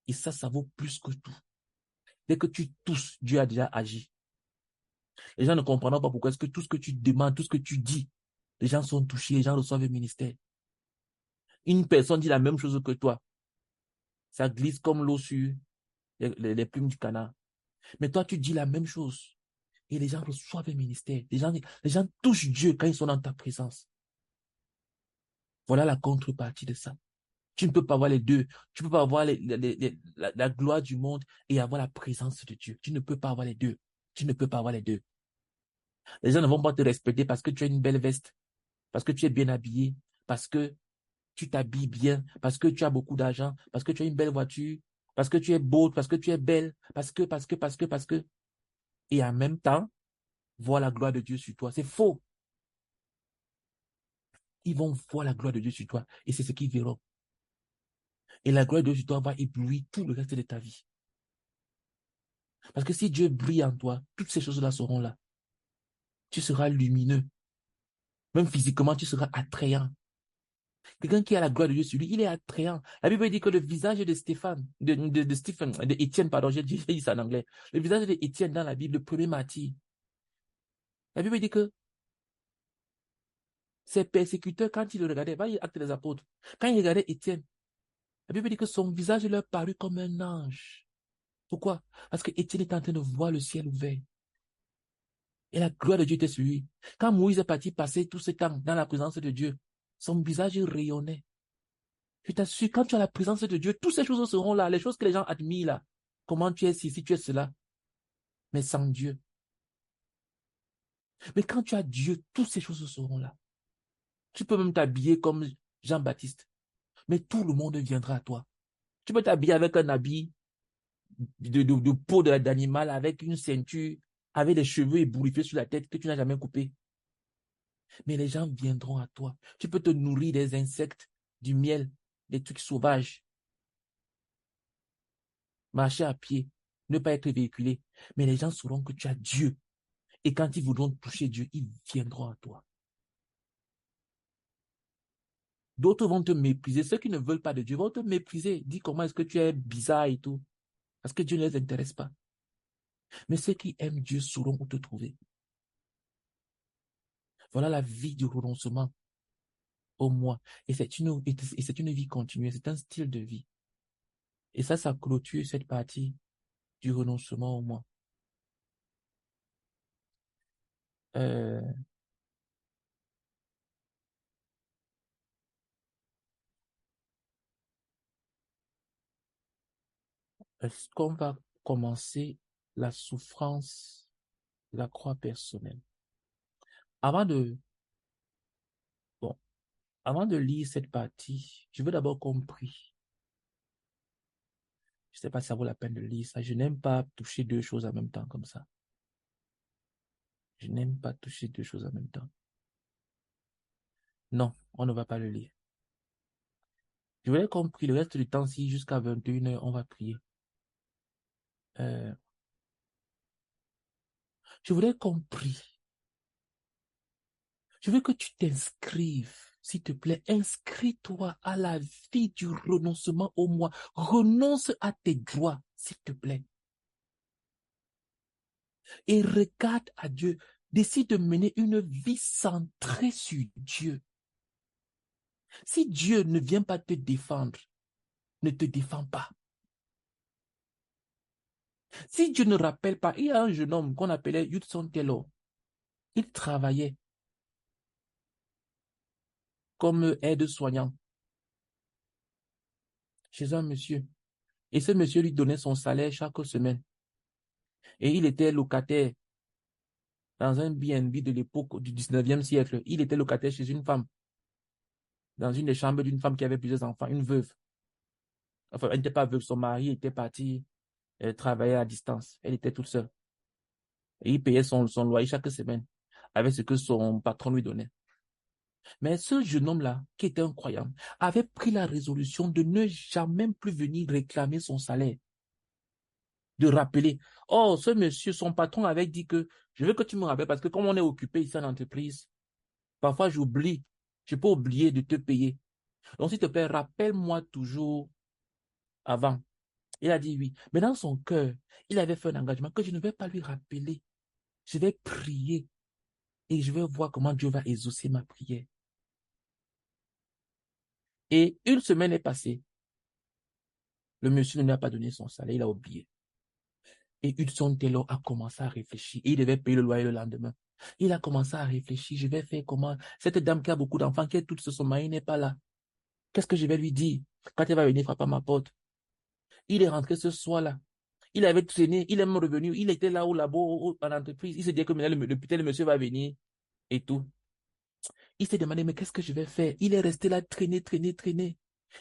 S1: Et ça vaut plus que tout. Dès que tu tousses, Dieu a déjà agi. Les gens ne comprendront pas pourquoi est-ce que tout ce que tu demandes, tout ce que tu dis, les gens sont touchés, les gens reçoivent le ministère. Une personne dit la même chose que toi. Ça glisse comme l'eau sur les plumes du canard. Mais toi, tu dis la même chose. Et les gens reçoivent le ministère. Les gens touchent Dieu quand ils sont dans ta présence. Voilà la contrepartie de ça. Tu ne peux pas avoir les deux. Tu ne peux pas avoir la gloire du monde et avoir la présence de Dieu. Tu ne peux pas avoir les deux. Tu ne peux pas avoir les deux. Les gens ne vont pas te respecter parce que tu as une belle veste, parce que tu es bien habillé, parce que tu t'habilles bien, parce que tu as beaucoup d'argent, parce que tu as une belle voiture, parce que tu es beau, parce que tu es belle, parce que. Et en même temps, voir la gloire de Dieu sur toi. C'est faux. Ils vont voir la gloire de Dieu sur toi et c'est ce qu'ils verront. Et la gloire de Dieu sur toi va éblouir tout le reste de ta vie. Parce que si Dieu brille en toi, toutes ces choses-là seront là. Tu seras lumineux. Même physiquement, tu seras attrayant. Quelqu'un qui a la gloire de Dieu sur lui, il est attrayant. La Bible dit que le visage de Étienne, pardon, j'ai dit ça en anglais. Le visage de Étienne dans la Bible, le premier martyr. La Bible dit que ses persécuteurs, quand ils le regardaient, va lire Actes des Apôtres. Quand ils regardaient Étienne, la Bible dit que son visage leur parut comme un ange. Pourquoi? Parce que Étienne est en train de voir le ciel ouvert. Et la gloire de Dieu était sur lui. Quand Moïse est parti passer tout ce temps dans la présence de Dieu, son visage rayonnait. Je t'assure, quand tu as la présence de Dieu, toutes ces choses seront là, les choses que les gens admirent là. Comment tu es ci, si tu es cela, mais sans Dieu. Mais quand tu as Dieu, toutes ces choses seront là. Tu peux même t'habiller comme Jean-Baptiste, mais tout le monde viendra à toi. Tu peux t'habiller avec un habit de peau d'animal, avec une ceinture, avec des cheveux ébouriffés sur la tête que tu n'as jamais coupé. Mais les gens viendront à toi. Tu peux te nourrir des insectes, du miel, des trucs sauvages, marcher à pied, ne pas être véhiculé. Mais les gens sauront que tu as Dieu. Et quand ils voudront toucher Dieu, ils viendront à toi. D'autres vont te mépriser. Ceux qui ne veulent pas de Dieu vont te mépriser. Dis comment est-ce que tu es bizarre et tout. Parce que Dieu ne les intéresse pas. Mais ceux qui aiment Dieu sauront où te trouver. Voilà la vie du renoncement au moi. Et c'est une vie continue. C'est un style de vie. Et ça clôture cette partie du renoncement au moi. Euh, Est-ce qu'on va commencer la souffrance, la croix personnelle? Avant de, bon, avant de lire cette partie, je veux d'abord qu'on prie. Je sais pas si ça vaut la peine de lire ça. Je n'aime pas toucher deux choses en même temps comme ça. Je n'aime pas toucher deux choses en même temps. Non, on ne va pas le lire. Je voulais qu'on prie le reste du temps, si jusqu'à 21 heures, on va prier. Euh, je voulais qu'on prie. Je veux que tu t'inscrives. S'il te plaît, inscris-toi à la vie du renoncement au moi. Renonce à tes droits, s'il te plaît. Et regarde à Dieu. Décide de mener une vie centrée sur Dieu. Si Dieu ne vient pas te défendre, ne te défends pas. Si Dieu ne rappelle pas, il y a un jeune homme qu'on appelait Hudson Taylor. Il travaillait comme aide-soignant chez un monsieur. Et ce monsieur lui donnait son salaire chaque semaine. Et il était locataire dans un B&B de l'époque du 19e siècle. Il était locataire chez une femme, dans une des chambres d'une femme qui avait plusieurs enfants, une veuve. Enfin, elle n'était pas veuve, son mari était parti travailler à distance. Elle était toute seule. Et il payait son loyer chaque semaine avec ce que son patron lui donnait. Mais ce jeune homme-là, qui était un croyant, avait pris la résolution de ne jamais plus venir réclamer son salaire, de rappeler. Oh, ce monsieur, son patron avait dit que je veux que tu me rappelles parce que comme on est occupé ici en entreprise, parfois j'oublie, je peux oublier de te payer. Donc, s'il te plaît, rappelle-moi toujours avant. Il a dit oui. Mais dans son cœur, il avait fait un engagement que je ne vais pas lui rappeler. Je vais prier et je vais voir comment Dieu va exaucer ma prière. Et une semaine est passée. Le monsieur ne lui a pas donné son salaire, il a oublié. Et Hudson Taylor a commencé à réfléchir. Et il devait payer le loyer le lendemain. Il a commencé à réfléchir. Je vais faire comment? Cette dame qui a beaucoup d'enfants, qui est toute seule, son mari n'est pas là. Qu'est-ce que je vais lui dire quand elle va venir frapper à ma porte? Il est rentré ce soir-là. Il avait traîné, il est même revenu. Il était là là-bas en entreprise. Il se dit que maintenant, peut-être le monsieur va venir et tout. Il s'est demandé, mais qu'est-ce que je vais faire? Il est resté là, traîner, traîner, traîner.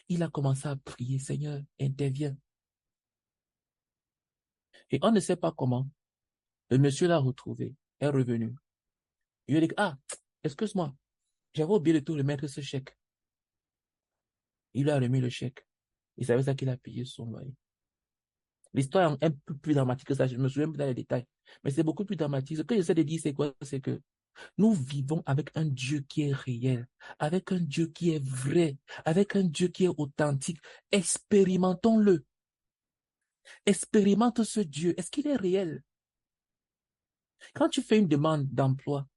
S1: Il a commencé à prier, Seigneur, interviens. Et on ne sait pas comment. Le monsieur l'a retrouvé, est revenu. Il lui a dit, ah, excuse-moi, j'avais oublié de te remettre ce chèque. Il lui a remis le chèque. Il savait ça qu'il a payé son loyer. L'histoire est un peu plus dramatique que ça, je me souviens plus dans les détails. Mais c'est beaucoup plus dramatique. Ce que j'essaie de dire, c'est quoi? C'est que nous vivons avec un Dieu qui est réel, avec un Dieu qui est vrai, avec un Dieu qui est authentique. Expérimentons-le. Expérimente ce Dieu. Est-ce qu'il est réel? Quand tu fais une demande d'emploi,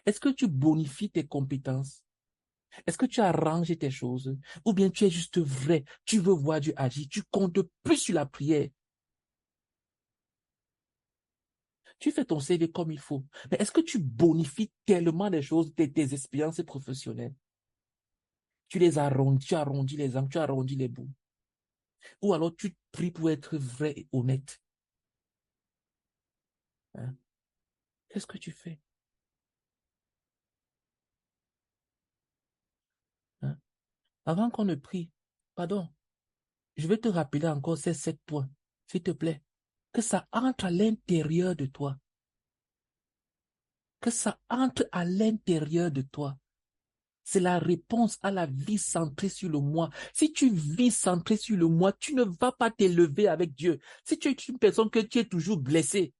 S1: est-ce que tu bonifies tes compétences? Est-ce que tu arranges tes choses? Ou bien tu es juste vrai? Tu veux voir Dieu agir? Tu comptes plus sur la prière? Tu fais ton CV comme il faut. Mais est-ce que tu bonifies tellement les choses, tes expériences professionnelles? Tu arrondis les angles, tu arrondis les bouts. Ou alors tu pries pour être vrai et honnête. Hein? Qu'est-ce que tu fais? Hein? Avant qu'on ne prie, pardon, je vais te rappeler encore ces 7 points, s'il te plaît. Que ça entre à l'intérieur de toi. Que ça entre à l'intérieur de toi. C'est la réponse à la vie centrée sur le moi. Si tu vis centré sur le moi, tu ne vas pas t'élever avec Dieu. Si tu es une personne que tu es toujours blessé,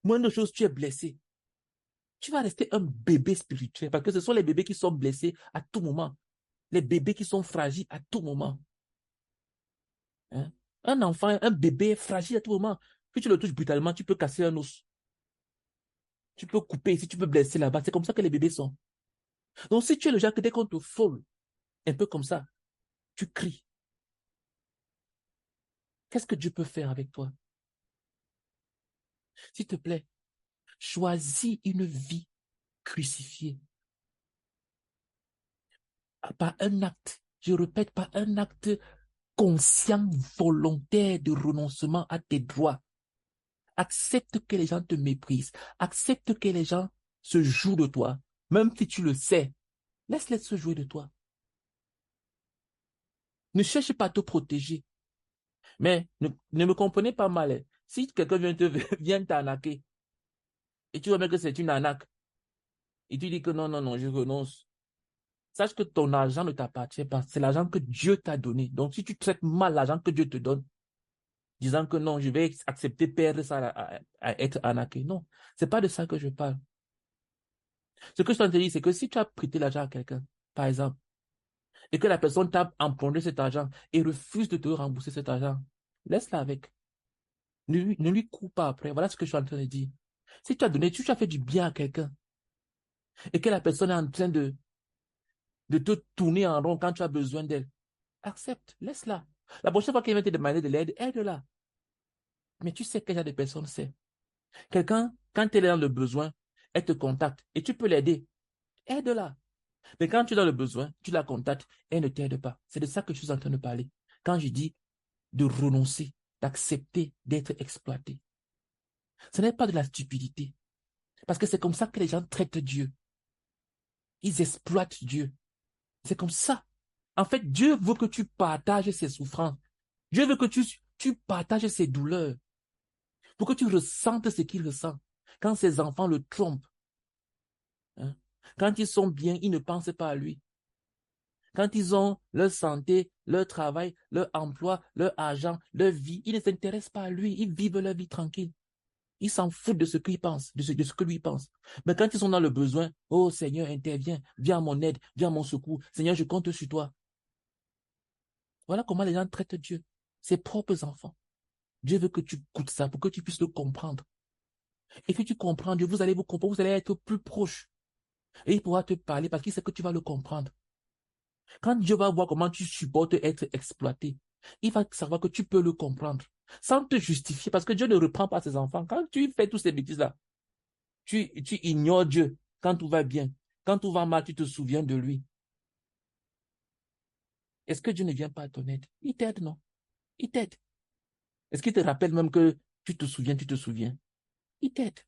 S1: moindre chose, tu es blessé. Tu vas rester un bébé spirituel parce que ce sont les bébés qui sont blessés à tout moment. Les bébés qui sont fragiles à tout moment. Hein? Un enfant, un bébé est fragile à tout moment. Si tu le touches brutalement, tu peux casser un os. Tu peux couper ici, tu peux blesser là-bas. C'est comme ça que les bébés sont. Donc, si tu es le genre que dès qu'on te frôle, un peu comme ça, tu cries. Qu'est-ce que Dieu peut faire avec toi? S'il te plaît, choisis une vie crucifiée. Pas un acte, je répète, pas un acte conscient, volontaire de renoncement à tes droits. Accepte que les gens te méprisent. Accepte que les gens se jouent de toi. Même si tu le sais, laisse-les se jouer de toi. Ne cherche pas à te protéger. Mais ne me comprenez pas mal. Hein. Si quelqu'un vient t'arnaquer et tu vois bien que c'est une arnaque et tu dis que non, non, non, je renonce, sache que ton argent ne t'appartient pas. C'est l'argent que Dieu t'a donné. Donc, si tu traites mal l'argent que Dieu te donne, disant que non, je vais accepter perdre ça à être arnaqué. Non, c'est pas de ça que je parle. Ce que je t'en dire, c'est que si tu as prêté l'argent à quelqu'un, par exemple, et que la personne t'a emprunté cet argent et refuse de te rembourser cet argent, laisse-la avec. Ne lui cours pas après. Voilà ce que je suis en train de dire. Si tu as fait du bien à quelqu'un et que la personne est en train de te tourner en rond quand tu as besoin d'elle, accepte, laisse-la. La prochaine fois qu'elle vient te demander de l'aide, aide-la. Mais tu sais quel genre de personne c'est. Quelqu'un, quand elle est dans le besoin, elle te contacte et tu peux l'aider. Aide-la. Mais quand tu es dans le besoin, tu la contactes, elle ne t'aide pas. C'est de ça que je suis en train de parler. Quand je dis de renoncer, d'accepter d'être exploité. Ce n'est pas de la stupidité. Parce que c'est comme ça que les gens traitent Dieu. Ils exploitent Dieu. C'est comme ça. En fait, Dieu veut que tu partages ses souffrances. Dieu veut que tu partages ses douleurs. Pour que tu ressentes ce qu'il ressent. Quand ses enfants le trompent, hein, quand ils sont bien, ils ne pensent pas à lui. Quand ils ont leur santé, leur travail, leur emploi, leur argent, leur vie, ils ne s'intéressent pas à lui. Ils vivent leur vie tranquille. Ils s'en foutent de ce qu'il pense, de ce que lui pense. Mais quand ils sont dans le besoin, oh Seigneur, interviens, viens à mon aide, viens à mon secours. Seigneur, je compte sur toi. Voilà comment les gens traitent Dieu, ses propres enfants. Dieu veut que tu goûtes ça pour que tu puisses le comprendre. Et que tu comprends Dieu, vous allez vous comprendre, vous allez être plus proche. Et il pourra te parler parce qu'il sait que tu vas le comprendre. Quand Dieu va voir comment tu supportes être exploité, il va savoir que tu peux le comprendre. Sans te justifier, parce que Dieu ne reprend pas ses enfants. Quand tu fais tous ces bêtises-là, tu ignores Dieu quand tout va bien. Quand tout va mal, tu te souviens de lui. Est-ce que Dieu ne vient pas à ton aide? Il t'aide, non? Il t'aide. Est-ce qu'il te rappelle même que tu te souviens? Il t'aide.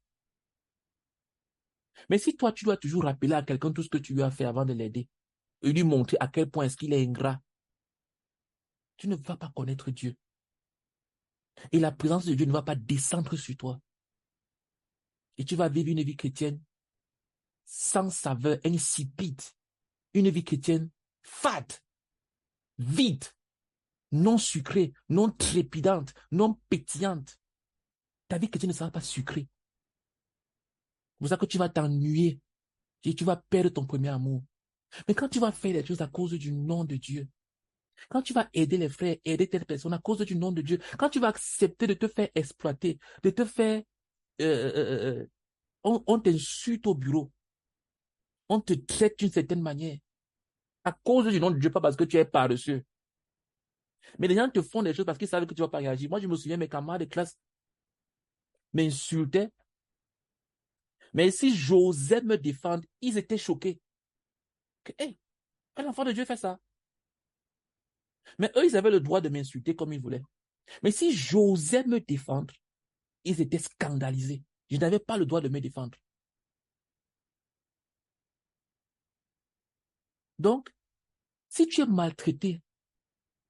S1: Mais si toi, tu dois toujours rappeler à quelqu'un tout ce que tu lui as fait avant de l'aider et lui montrer à quel point est-ce qu'il est ingrat, tu ne vas pas connaître Dieu. Et la présence de Dieu ne va pas descendre sur toi. Et tu vas vivre une vie chrétienne sans saveur, insipide. Une vie chrétienne fade, vide, non sucrée, non trépidante, non pétillante. Ta vie chrétienne ne sera pas sucrée. C'est pour ça que tu vas t'ennuyer et tu vas perdre ton premier amour. Mais quand tu vas faire les choses à cause du nom de Dieu, quand tu vas aider les frères, aider telle personne à cause du nom de Dieu, quand tu vas accepter de te faire exploiter, de te faire... euh, euh, euh, on t'insulte au bureau, on te traite d'une certaine manière, à cause du nom de Dieu, pas parce que tu es paresseux. Mais les gens te font des choses parce qu'ils savent que tu ne vas pas réagir. Moi, je me souviens, mes camarades de classe m'insultaient. Mais si j'osais me défendre, ils étaient choqués. Que, hey, un enfant de Dieu fait ça. Mais eux, ils avaient le droit de m'insulter comme ils voulaient. Mais si j'osais me défendre, ils étaient scandalisés. Je n'avais pas le droit de me défendre. Donc, si tu es maltraité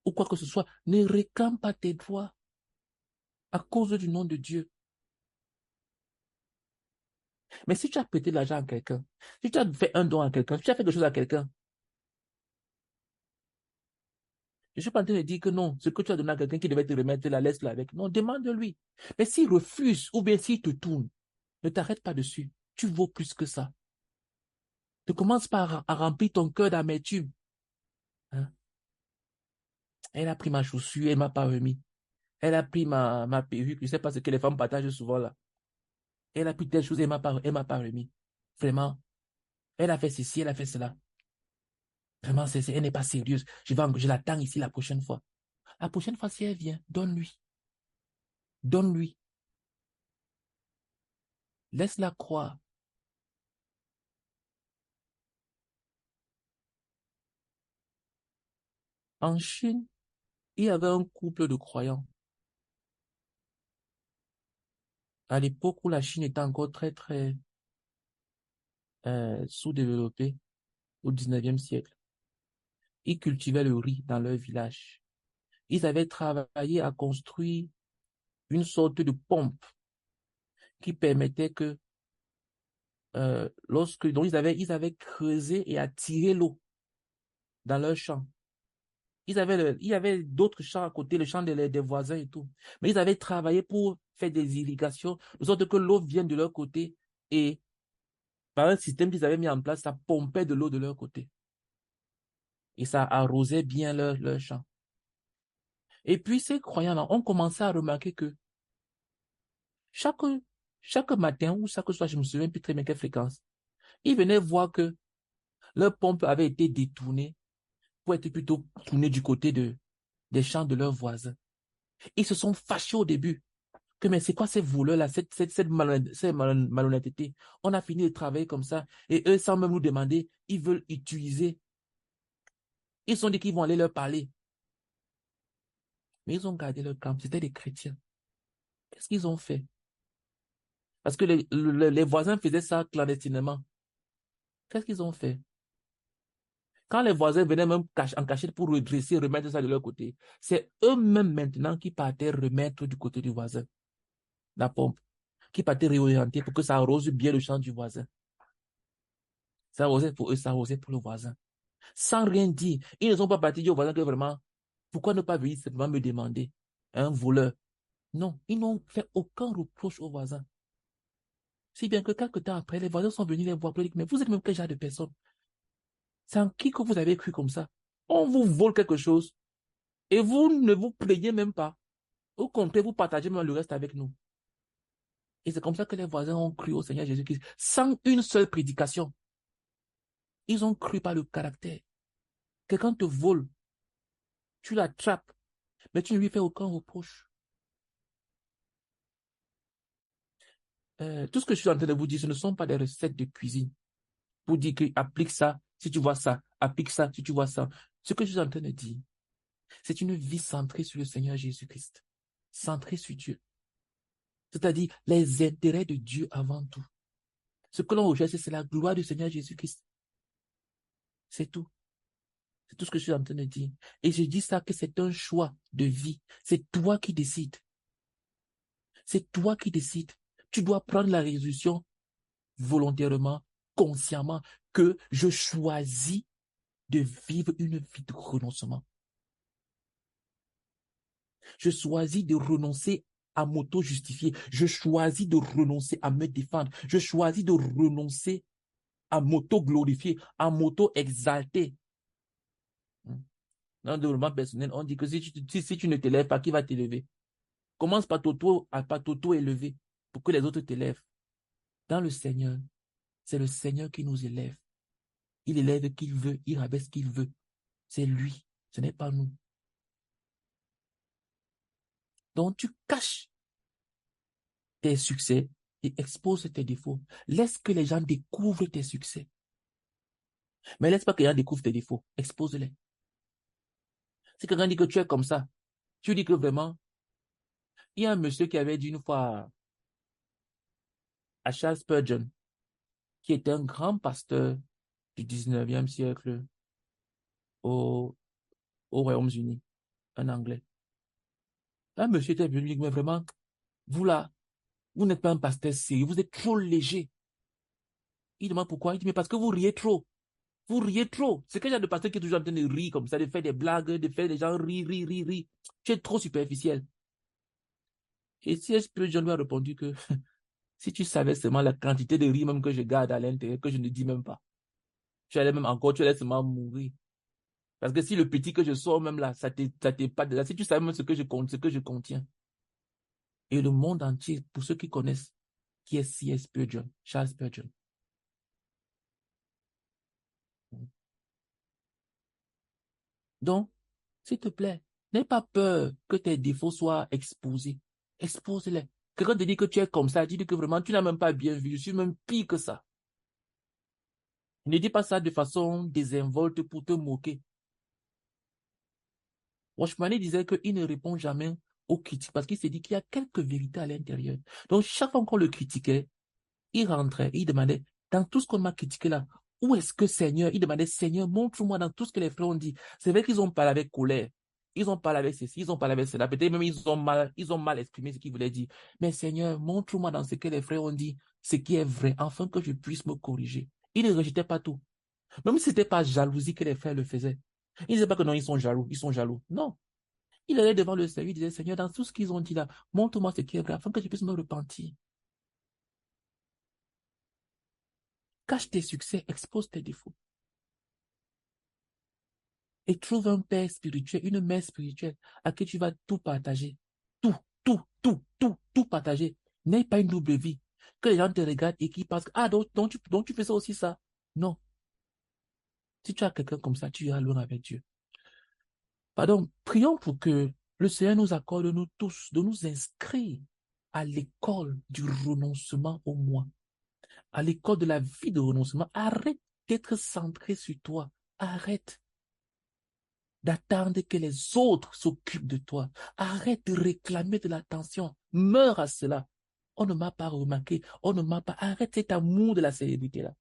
S1: ou quoi que ce soit, ne réclame pas tes droits à cause du nom de Dieu. Mais si tu as prêté de l'argent à quelqu'un, si tu as fait un don à quelqu'un, si tu as fait quelque chose à quelqu'un, je ne suis pas en train de dire que non, ce que tu as donné à quelqu'un qui devait te remettre, la laisse là avec. Non, demande-lui. Mais s'il refuse ou bien s'il te tourne, ne t'arrête pas dessus. Tu vaux plus que ça. Ne commence pas à remplir ton cœur d'amertume. Hein? Elle a pris ma chaussure, elle m'a pas remis. Elle a pris ma perruque, je ne sais pas ce que les femmes partagent souvent là. Elle a pris telle chose, elle m'a pas remis. Vraiment. Elle a fait ceci, elle a fait cela. Vraiment, elle n'est pas sérieuse. Je l'attends ici la prochaine fois. La prochaine fois, si elle vient, donne-lui. Donne-lui. Laisse-la croire. En Chine, il y avait un couple de croyants. À l'époque où la Chine était encore très, très sous-développée, au 19e siècle. Ils cultivaient le riz dans leur village. Ils avaient travaillé à construire une sorte de pompe qui permettait que donc ils avaient creusé et attiré l'eau dans leur champ. Il y avait d'autres champs à côté, le champ des voisins et tout. Mais ils avaient travaillé pour faire des irrigations, de sorte que l'eau vienne de leur côté et par un système qu'ils avaient mis en place, ça pompait de l'eau de leur côté. Et ça arrosait bien leur champ. Et puis ces croyants-là ont commencé à remarquer que chaque, chaque matin ou chaque soir, je me souviens plus très bien quelle fréquence, ils venaient voir que leur pompe avait été détournée pour être plutôt tournée du côté des champs de leurs voisins. Ils se sont fâchés au début. Que mais c'est quoi ces voleurs-là, cette malhonnêteté? On a fini de travailler comme ça et eux, sans même nous demander, ils veulent utiliser. Ils se sont dit qu'ils vont aller leur parler. Mais ils ont gardé leur camp. C'était des chrétiens. Qu'est-ce qu'ils ont fait? Parce que les voisins faisaient ça clandestinement. Qu'est-ce qu'ils ont fait? Quand les voisins venaient même en cachette pour redresser, remettre ça de leur côté, c'est eux-mêmes maintenant qui partaient remettre du côté du voisin la pompe, qui partaient réorienter pour que ça arrose bien le champ du voisin. Ça arrosait pour eux, ça arrosait pour le voisin. Sans rien dire. Ils ne sont pas partis dire au voisin que vraiment, pourquoi ne pas venir simplement me demander un voleur? Non, ils n'ont fait aucun reproche au voisin. Si bien que quelques temps après, les voisins sont venus les voir pour dire, mais vous êtes même quel genre de personne? C'est en qui que vous avez cru comme ça? On vous vole quelque chose et vous ne vous plaignez même pas. Au contraire, vous partagez même le reste avec nous. Et c'est comme ça que les voisins ont cru au Seigneur Jésus-Christ, sans une seule prédication. Ils ont cru par le caractère. Quelqu'un te vole, tu l'attrapes, mais tu ne lui fais aucun reproche. Tout ce que je suis en train de vous dire, ce ne sont pas des recettes de cuisine. Pour dire que applique ça si tu vois ça, applique ça si tu vois ça. Ce que je suis en train de dire, c'est une vie centrée sur le Seigneur Jésus-Christ, centrée sur Dieu. C'est-à-dire les intérêts de Dieu avant tout. Ce que l'on recherche, c'est la gloire du Seigneur Jésus-Christ. C'est tout. C'est tout ce que je suis en train de dire. Et je dis ça que c'est un choix de vie. C'est toi qui décides. C'est toi qui décides. Tu dois prendre la résolution volontairement, consciemment, que je choisis de vivre une vie de renoncement. Je choisis de renoncer à m'auto-justifier. Je choisis de renoncer à me défendre. Je choisis de renoncer à m'auto-glorifier, à m'auto-exalter. Dans le développement personnel, on dit que si tu ne t'élèves pas, qui va t'élever? Commence par t'auto-élever pour que les autres t'élèvent. Dans le Seigneur, c'est le Seigneur qui nous élève. Il élève qui il veut, il rabaisse qui il veut. C'est lui, ce n'est pas nous. Donc, tu caches tes succès et exposes tes défauts. Laisse que les gens découvrent tes succès. Mais laisse pas que les gens découvrent tes défauts. Expose-les. Si quelqu'un dit que tu es comme ça, tu dis que vraiment, il y a un monsieur qui avait dit une fois à Charles Spurgeon, qui était un grand pasteur du 19e siècle au, au Royaume-Uni, un Anglais. Un monsieur était venu lui dire, mais vraiment, vous là, vous n'êtes pas un pasteur sérieux, vous êtes trop léger. Il demande pourquoi. Il dit, mais parce que vous riez trop. Vous riez trop. C'est quel genre de pasteur qui est toujours en train de rire comme ça, de faire des blagues, de faire des gens rire, rire, rire, rire. Tu es trop superficiel. Et si Spurgeon lui a répondu que si tu savais seulement la quantité de rire même que je garde à l'intérieur, que je ne dis même pas, tu allais seulement mourir. Parce que si le petit que je sors même là, ça t'est pas de là. Si tu savais même ce que je compte, ce que je contiens. Et le monde entier, pour ceux qui connaissent, qui est C.S. Spurgeon, Charles Spurgeon. Donc, s'il te plaît, n'aie pas peur que tes défauts soient exposés. Expose-les. Quelqu'un te dit que tu es comme ça, dis-lui que vraiment tu n'as même pas bien vu, je suis même pire que ça. Ne dis pas ça de façon désinvolte pour te moquer. Watchman disait qu'il ne répond jamais aux critiques parce qu'il s'est dit qu'il y a quelques vérités à l'intérieur. Donc, chaque fois qu'on le critiquait, il rentrait, il demandait, dans tout ce qu'on m'a critiqué là, où est-ce que Seigneur, il demandait, Seigneur, montre-moi dans tout ce que les frères ont dit. C'est vrai qu'ils ont parlé avec colère. Ils ont parlé avec ceci, ils ont parlé avec cela. Peut-être même ils ont mal exprimé ce qu'ils voulaient dire. Mais Seigneur, montre-moi dans ce que les frères ont dit, ce qui est vrai, afin que je puisse me corriger. Il ne rejetait pas tout. Même si c'était pas jalousie que les frères le faisaient. Il ne disait pas que non, ils sont jaloux, ils sont jaloux. Non. Il allait devant le Seigneur, il disait, Seigneur, dans tout ce qu'ils ont dit là, montre-moi ce qui est vrai, afin que je puisse me repentir. Cache tes succès, expose tes défauts. Et trouve un père spirituel, une mère spirituelle à qui tu vas tout partager. Tout, tout partager. N'aie pas une double vie. Que les gens te regardent et qui pensent, ah, donc tu fais ça aussi ça. Non. Si tu as quelqu'un comme ça, tu iras loin avec Dieu. Pardon, prions pour que le Seigneur nous accorde, nous tous, de nous inscrire à l'école du renoncement au moi, à l'école de la vie de renoncement. Arrête d'être centré sur toi. Arrête d'attendre que les autres s'occupent de toi. Arrête de réclamer de l'attention. Meurs à cela. On ne m'a pas remarqué. On ne m'a pas... Arrête cet amour de la célébrité-là.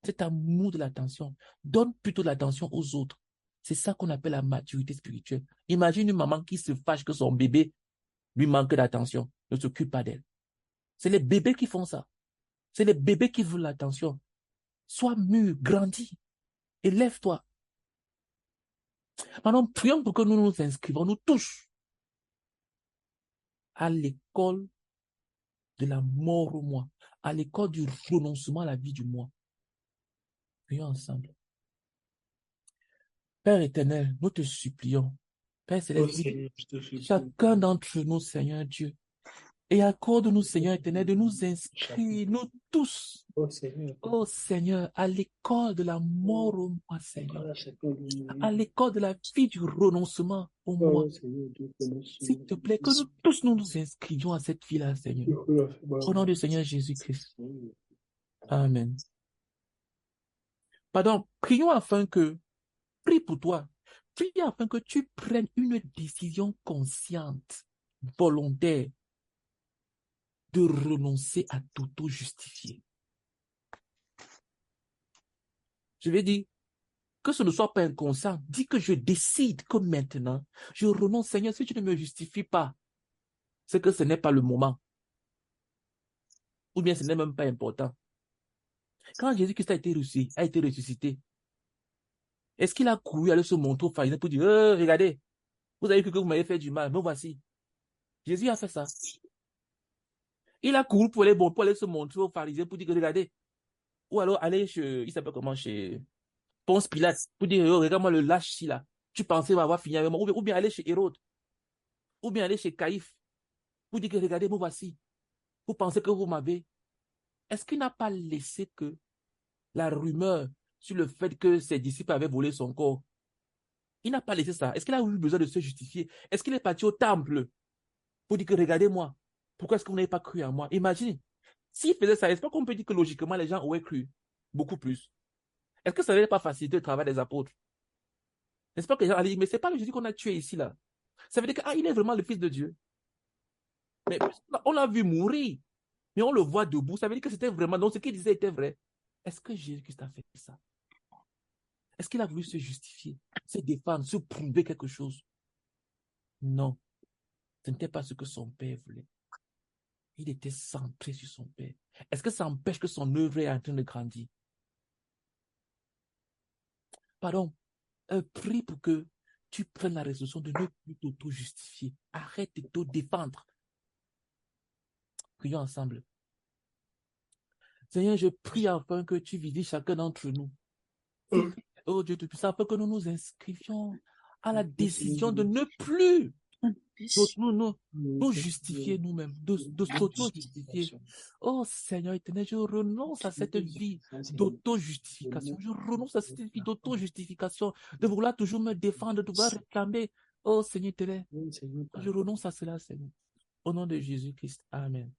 S1: Cet amour de l'attention. Donne plutôt de l'attention aux autres. C'est ça qu'on appelle la maturité spirituelle. Imagine une maman qui se fâche que son bébé lui manque d'attention, ne s'occupe pas d'elle. C'est les bébés qui font ça. C'est les bébés qui veulent l'attention. Sois mûr, grandis, élève-toi. Maintenant, prions pour que nous nous inscrivons, nous tous, à l'école de la mort au moi, à l'école du renoncement à la vie du moi. Prions ensemble. Père éternel, nous te supplions. Père
S2: Oh
S1: céleste,
S2: Seigneur, je te supplie.
S1: chacun d'entre nous, Seigneur Dieu, et accorde-nous, Seigneur éternel, de nous inscrire, nous tous,
S2: Oh Seigneur,
S1: oh Seigneur, à l'école de la mort au moi, Seigneur,
S2: à chacun de
S1: à
S2: nous.
S1: l'école de la vie du renoncement au moi.
S2: Oh Seigneur, Dieu, que nous
S1: S'il
S2: soyons
S1: te plaît, que nous tous nous inscrivions à cette vie-là, Seigneur. Au nom du Seigneur Jésus-Christ. Amen. Pardon, prions afin que, prie pour toi, prie afin que tu prennes une décision consciente, volontaire, de renoncer à t'auto-justifier. Je vais dire, que ce ne soit pas inconscient, dis que je décide que maintenant, je renonce, Seigneur, si tu ne me justifies pas, c'est que ce n'est pas le moment. Ou bien ce n'est même pas important. Quand Jésus-Christ a été ressuscité, est-ce qu'il a couru aller se montrer aux pharisiens pour dire, regardez, vous avez cru que vous m'avez fait du mal, me voici. Jésus a fait ça. Il a couru pour aller se montrer aux pharisiens pour dire que regardez. Ou alors aller chez, il s'appelle comment, chez Ponce Pilate, pour dire, oh, regarde-moi le lâche-ci là. Tu pensais m'avoir fini avec moi. Ou bien aller chez Hérode. Ou bien aller chez Caïphe. Pour dire que regardez, me voici. Vous pensez que vous m'avez. Est-ce qu'il n'a pas laissé que la rumeur sur le fait que ses disciples avaient volé son corps, il n'a pas laissé ça. Est-ce qu'il a eu besoin de se justifier? Est-ce qu'il est parti au temple pour dire que regardez-moi, pourquoi est-ce que vous n'avez pas cru en moi? Imaginez, s'il faisait ça, est-ce pas qu'on peut dire que logiquement les gens auraient cru beaucoup plus? Est-ce que ça n'allait pas faciliter le travail des apôtres? N'est-ce pas que les gens allaient dire, mais c'est pas le Jésus qu'on a tué ici, là. Ça veut dire qu'il est vraiment le Fils de Dieu. Mais on l'a vu mourir, mais on le voit debout. Ça veut dire que c'était vraiment, donc ce qu'il disait était vrai. Est-ce que Jésus-Christ a fait ça? Est-ce qu'il a voulu se justifier, se défendre, se prouver quelque chose? Non, ce n'était pas ce que son Père voulait. Il était centré sur son Père. Est-ce que ça empêche que son œuvre est en train de grandir? Pardon, prie pour que tu prennes la résolution de ne plus t'auto-justifier. Arrête de t'auto-défendre. Prions ensemble. Seigneur, je prie afin que tu visites chacun d'entre nous. Oh Dieu Tout-Puissant, afin que nous nous inscrivions à la décision de ne plus nous justifier nous-mêmes, de s'auto-justifier. Oh Seigneur éternel, je renonce à cette vie d'auto-justification. Je renonce à cette vie d'auto-justification, de vouloir toujours me défendre, de vouloir réclamer. Oh Seigneur éternel, je renonce à cela, Seigneur. Au nom de Jésus-Christ, Amen.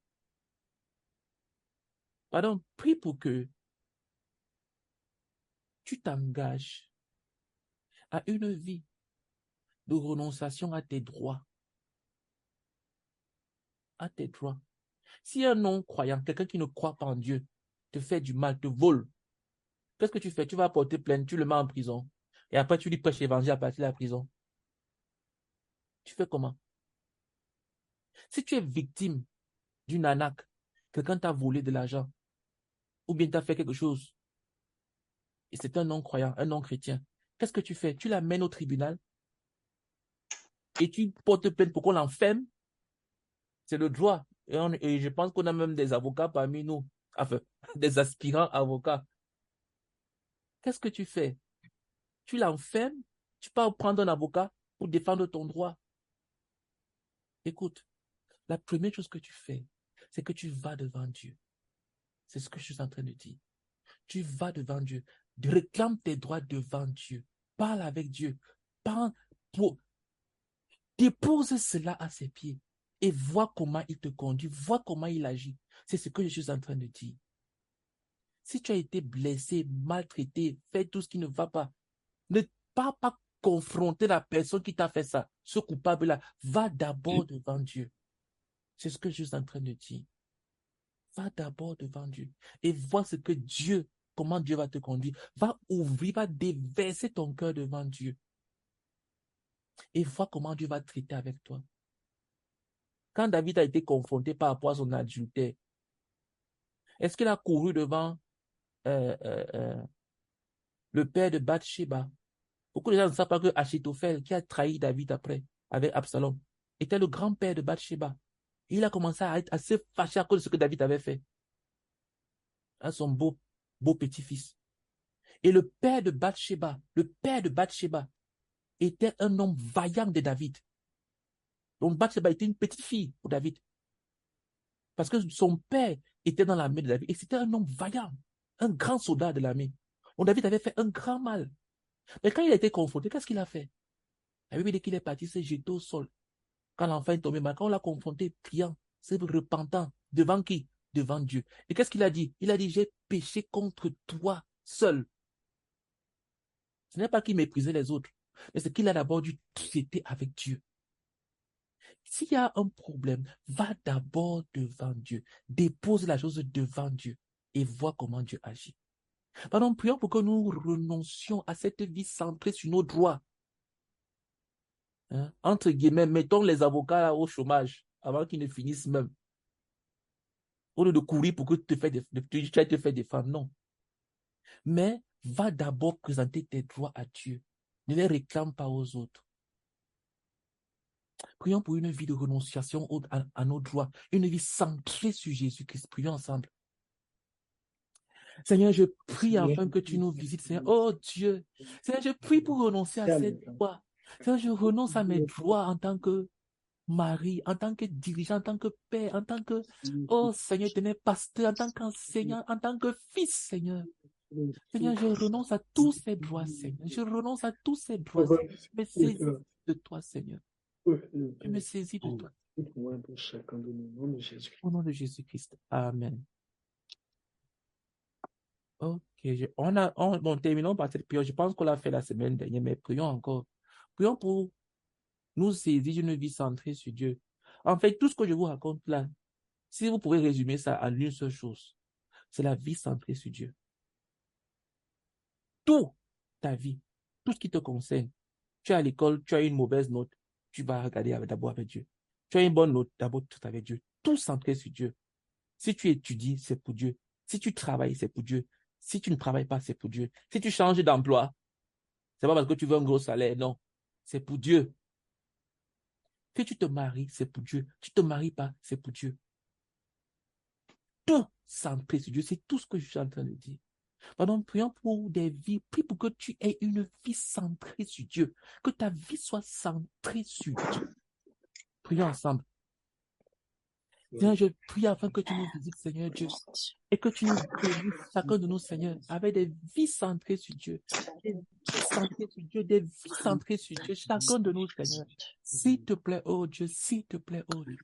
S1: Pardon, prie pour que tu t'engages à une vie de renonciation à tes droits. À tes droits. Si un non-croyant, quelqu'un qui ne croit pas en Dieu, te fait du mal, te vole, qu'est-ce que tu fais? Tu vas porter plainte, tu le mets en prison. Et après, tu lui prêches l'évangile à partir de la prison. Tu fais comment? Si tu es victime d'une arnaque, quelqu'un t'a volé de l'argent, ou bien t'a fait quelque chose, et c'est un non-croyant, un non-chrétien, qu'est-ce que tu fais? Tu l'amènes au tribunal et tu portes plainte pour qu'on l'enferme. C'est le droit. Et je pense qu'on a même des avocats parmi nous, enfin, des aspirants avocats. Qu'est-ce que tu fais? Tu l'enfermes, tu pars prendre un avocat pour défendre ton droit. Écoute, la première chose que tu fais, c'est que tu vas devant Dieu. C'est ce que je suis en train de dire. Tu vas devant Dieu. Réclame tes droits devant Dieu. Parle avec Dieu. Dépose cela à ses pieds et vois comment il te conduit, vois comment il agit. C'est ce que je suis en train de dire. Si tu as été blessé, maltraité, fait tout ce qui ne va pas, ne pas confronter la personne qui t'a fait ça, ce coupable-là. Va d'abord devant Dieu. C'est ce que je suis en train de dire. Va d'abord devant Dieu et vois ce que Dieu, comment Dieu va te conduire. Va ouvrir, va déverser ton cœur devant Dieu et vois comment Dieu va traiter avec toi. Quand David a été confronté par rapport à son adultère, est-ce qu'il a couru devant le père de Bathsheba? Beaucoup de gens ne savent pas que Achitophel, qui a trahi David après, avec Absalom, était le grand-père de Bathsheba. Il a commencé à être assez fâché à cause de ce que David avait fait à son beau petit-fils. Et le père de Bathsheba était un homme vaillant de David. Donc Bathsheba était une petite fille pour David. Parce que son père était dans l'armée de David et c'était un homme vaillant, un grand soldat de l'armée. Donc David avait fait un grand mal. Mais quand il a été confronté, qu'est-ce qu'il a fait? La Bible dit qu'il est parti se jeter au sol. Quand l'enfant est tombé, quand on l'a confronté, priant, se repentant, devant qui? Devant Dieu. Et qu'est-ce qu'il a dit? Il a dit, j'ai péché contre toi seul. Ce n'est pas qu'il méprisait les autres, mais c'est qu'il a d'abord dû traiter avec Dieu. S'il y a un problème, va d'abord devant Dieu. Dépose la chose devant Dieu et vois comment Dieu agit. Pardon, prions pour que nous renoncions à cette vie centrée sur nos droits. Hein? Entre guillemets, mettons les avocats là au chômage avant qu'ils ne finissent même. Au lieu de courir pour que tu te fasses défendre, non. Mais va d'abord présenter tes droits à Dieu. Ne les réclame pas aux autres. Prions pour une vie de renonciation à nos droits, une vie centrée sur Jésus-Christ. Prions ensemble. Seigneur, je prie afin que tu nous visites, Seigneur. Oh Dieu, Seigneur, je prie pour renoncer à ces droits. Seigneur, je renonce à mes droits en tant que mari, en tant que dirigeant, en tant que père, en tant que, oh Seigneur, éternel pasteur, en tant qu'enseignant, en tant que fils, Seigneur. Seigneur, je renonce à tous ces droits, Seigneur. Je renonce à tous ces droits, Seigneur. Je me saisis de toi, Seigneur. Je me saisis de toi.
S2: Pour moi et pour chacun de nous, au nom de Jésus-Christ.
S1: Au nom de Jésus-Christ. Amen. Ok, bon, terminons par cette prière. Je pense qu'on l'a fait la semaine dernière, mais prions encore. Prions pour nous saisir d'une vie centrée sur Dieu. En fait, tout ce que je vous raconte là, si vous pouvez résumer ça en une seule chose, c'est la vie centrée sur Dieu. Tout, ta vie, tout ce qui te concerne. Tu es à l'école, tu as une mauvaise note, tu vas regarder d'abord avec Dieu. Tu as une bonne note, d'abord tout avec Dieu. Tout centré sur Dieu. Si tu étudies, c'est pour Dieu. Si tu travailles, c'est pour Dieu. Si tu ne travailles pas, c'est pour Dieu. Si tu changes d'emploi, c'est pas parce que tu veux un gros salaire, non. C'est pour Dieu. Si tu te maries, c'est pour Dieu. Tu te maries pas, c'est pour Dieu. Tout centré sur Dieu, c'est tout ce que je suis en train de dire. Pardon, prions pour des vies. Prie pour que tu aies une vie centrée sur Dieu. Que ta vie soit centrée sur Dieu. Prions ensemble. Seigneur, je prie afin que tu nous visites, Seigneur Dieu, et que tu nous bénisses, chacun de nous, Seigneur, avec des vies centrées sur Dieu, des vies centrées sur Dieu, des vies centrées sur Dieu, chacun de nous, Seigneur. S'il te plaît, oh Dieu, s'il te plaît, oh Dieu,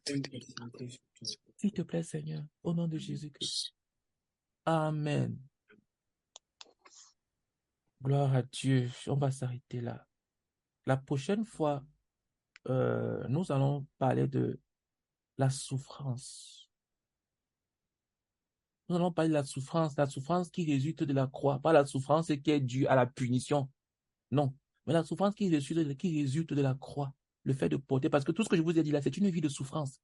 S1: s'il te plaît, Seigneur, au nom de Jésus-Christ. Amen. Gloire à Dieu. On va s'arrêter là. La prochaine fois, nous allons parler de la souffrance. Nous allons parler de la souffrance qui résulte de la croix, pas la souffrance qui est due à la punition. Non, mais la souffrance qui résulte de la croix, le fait de porter, parce que tout ce que je vous ai dit là, c'est une vie de souffrance.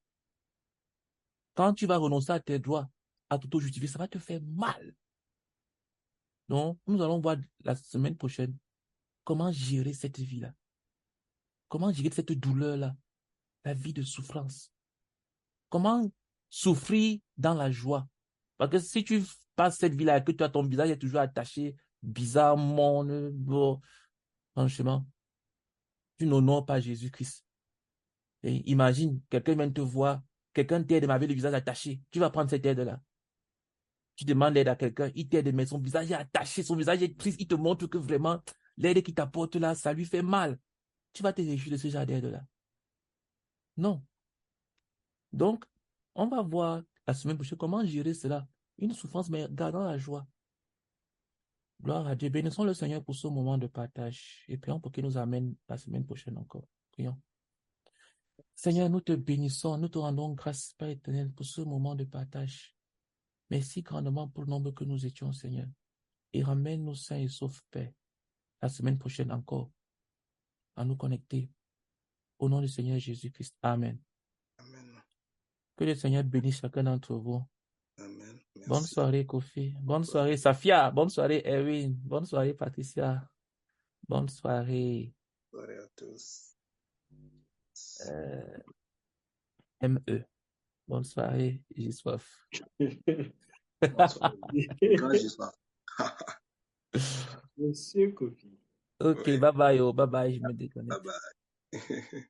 S1: Quand tu vas renoncer à tes droits, à t'auto-justifier, ça va te faire mal. Donc, nous allons voir la semaine prochaine comment gérer cette vie-là. Comment gérer cette douleur-là, la vie de souffrance. Comment souffrir dans la joie. Parce que si tu passes cette vie-là et que tu as ton visage est toujours attaché, bizarrement, bon, franchement, tu n'honores pas Jésus-Christ. Et imagine, quelqu'un vient te voir, quelqu'un t'aide mais avec le visage attaché. Tu vas prendre cette aide-là. Tu demandes l'aide à quelqu'un, il t'aide, mais son visage est attaché, son visage est triste, il te montre que vraiment, l'aide qu'il t'apporte là, ça lui fait mal. Tu vas te réjouir de ce genre d'aide-là. Non. Donc, on va voir la semaine prochaine comment gérer cela. Une souffrance, mais gardant la joie. Gloire à Dieu. Bénissons le Seigneur pour ce moment de partage. Et prions pour qu'il nous amène la semaine prochaine encore. Prions. Seigneur, nous te bénissons, nous te rendons grâce, Père éternel, pour ce moment de partage. Merci grandement pour le nombre que nous étions, Seigneur. Et ramène-nous sains et saufs, Père, la semaine prochaine encore, à nous connecter. Au nom du Seigneur Jésus-Christ. Amen.
S3: Amen.
S1: Que le Seigneur bénisse chacun d'entre vous.
S3: Amen. Merci.
S1: Bonne soirée, Kofi. Bonne soirée, Safia. Bonne soirée, Erwin. Bonne soirée, Patricia. Bonne soirée.
S3: Bonne soirée à tous.
S1: ME. Bonne soirée, Giswaf.
S3: Bonne soirée. Grand Giswaf.
S2: Monsieur Kofi.
S1: Ok,
S3: Oui.
S1: bye bye, oh, bye bye, je me déconnecte.
S3: Bye bye.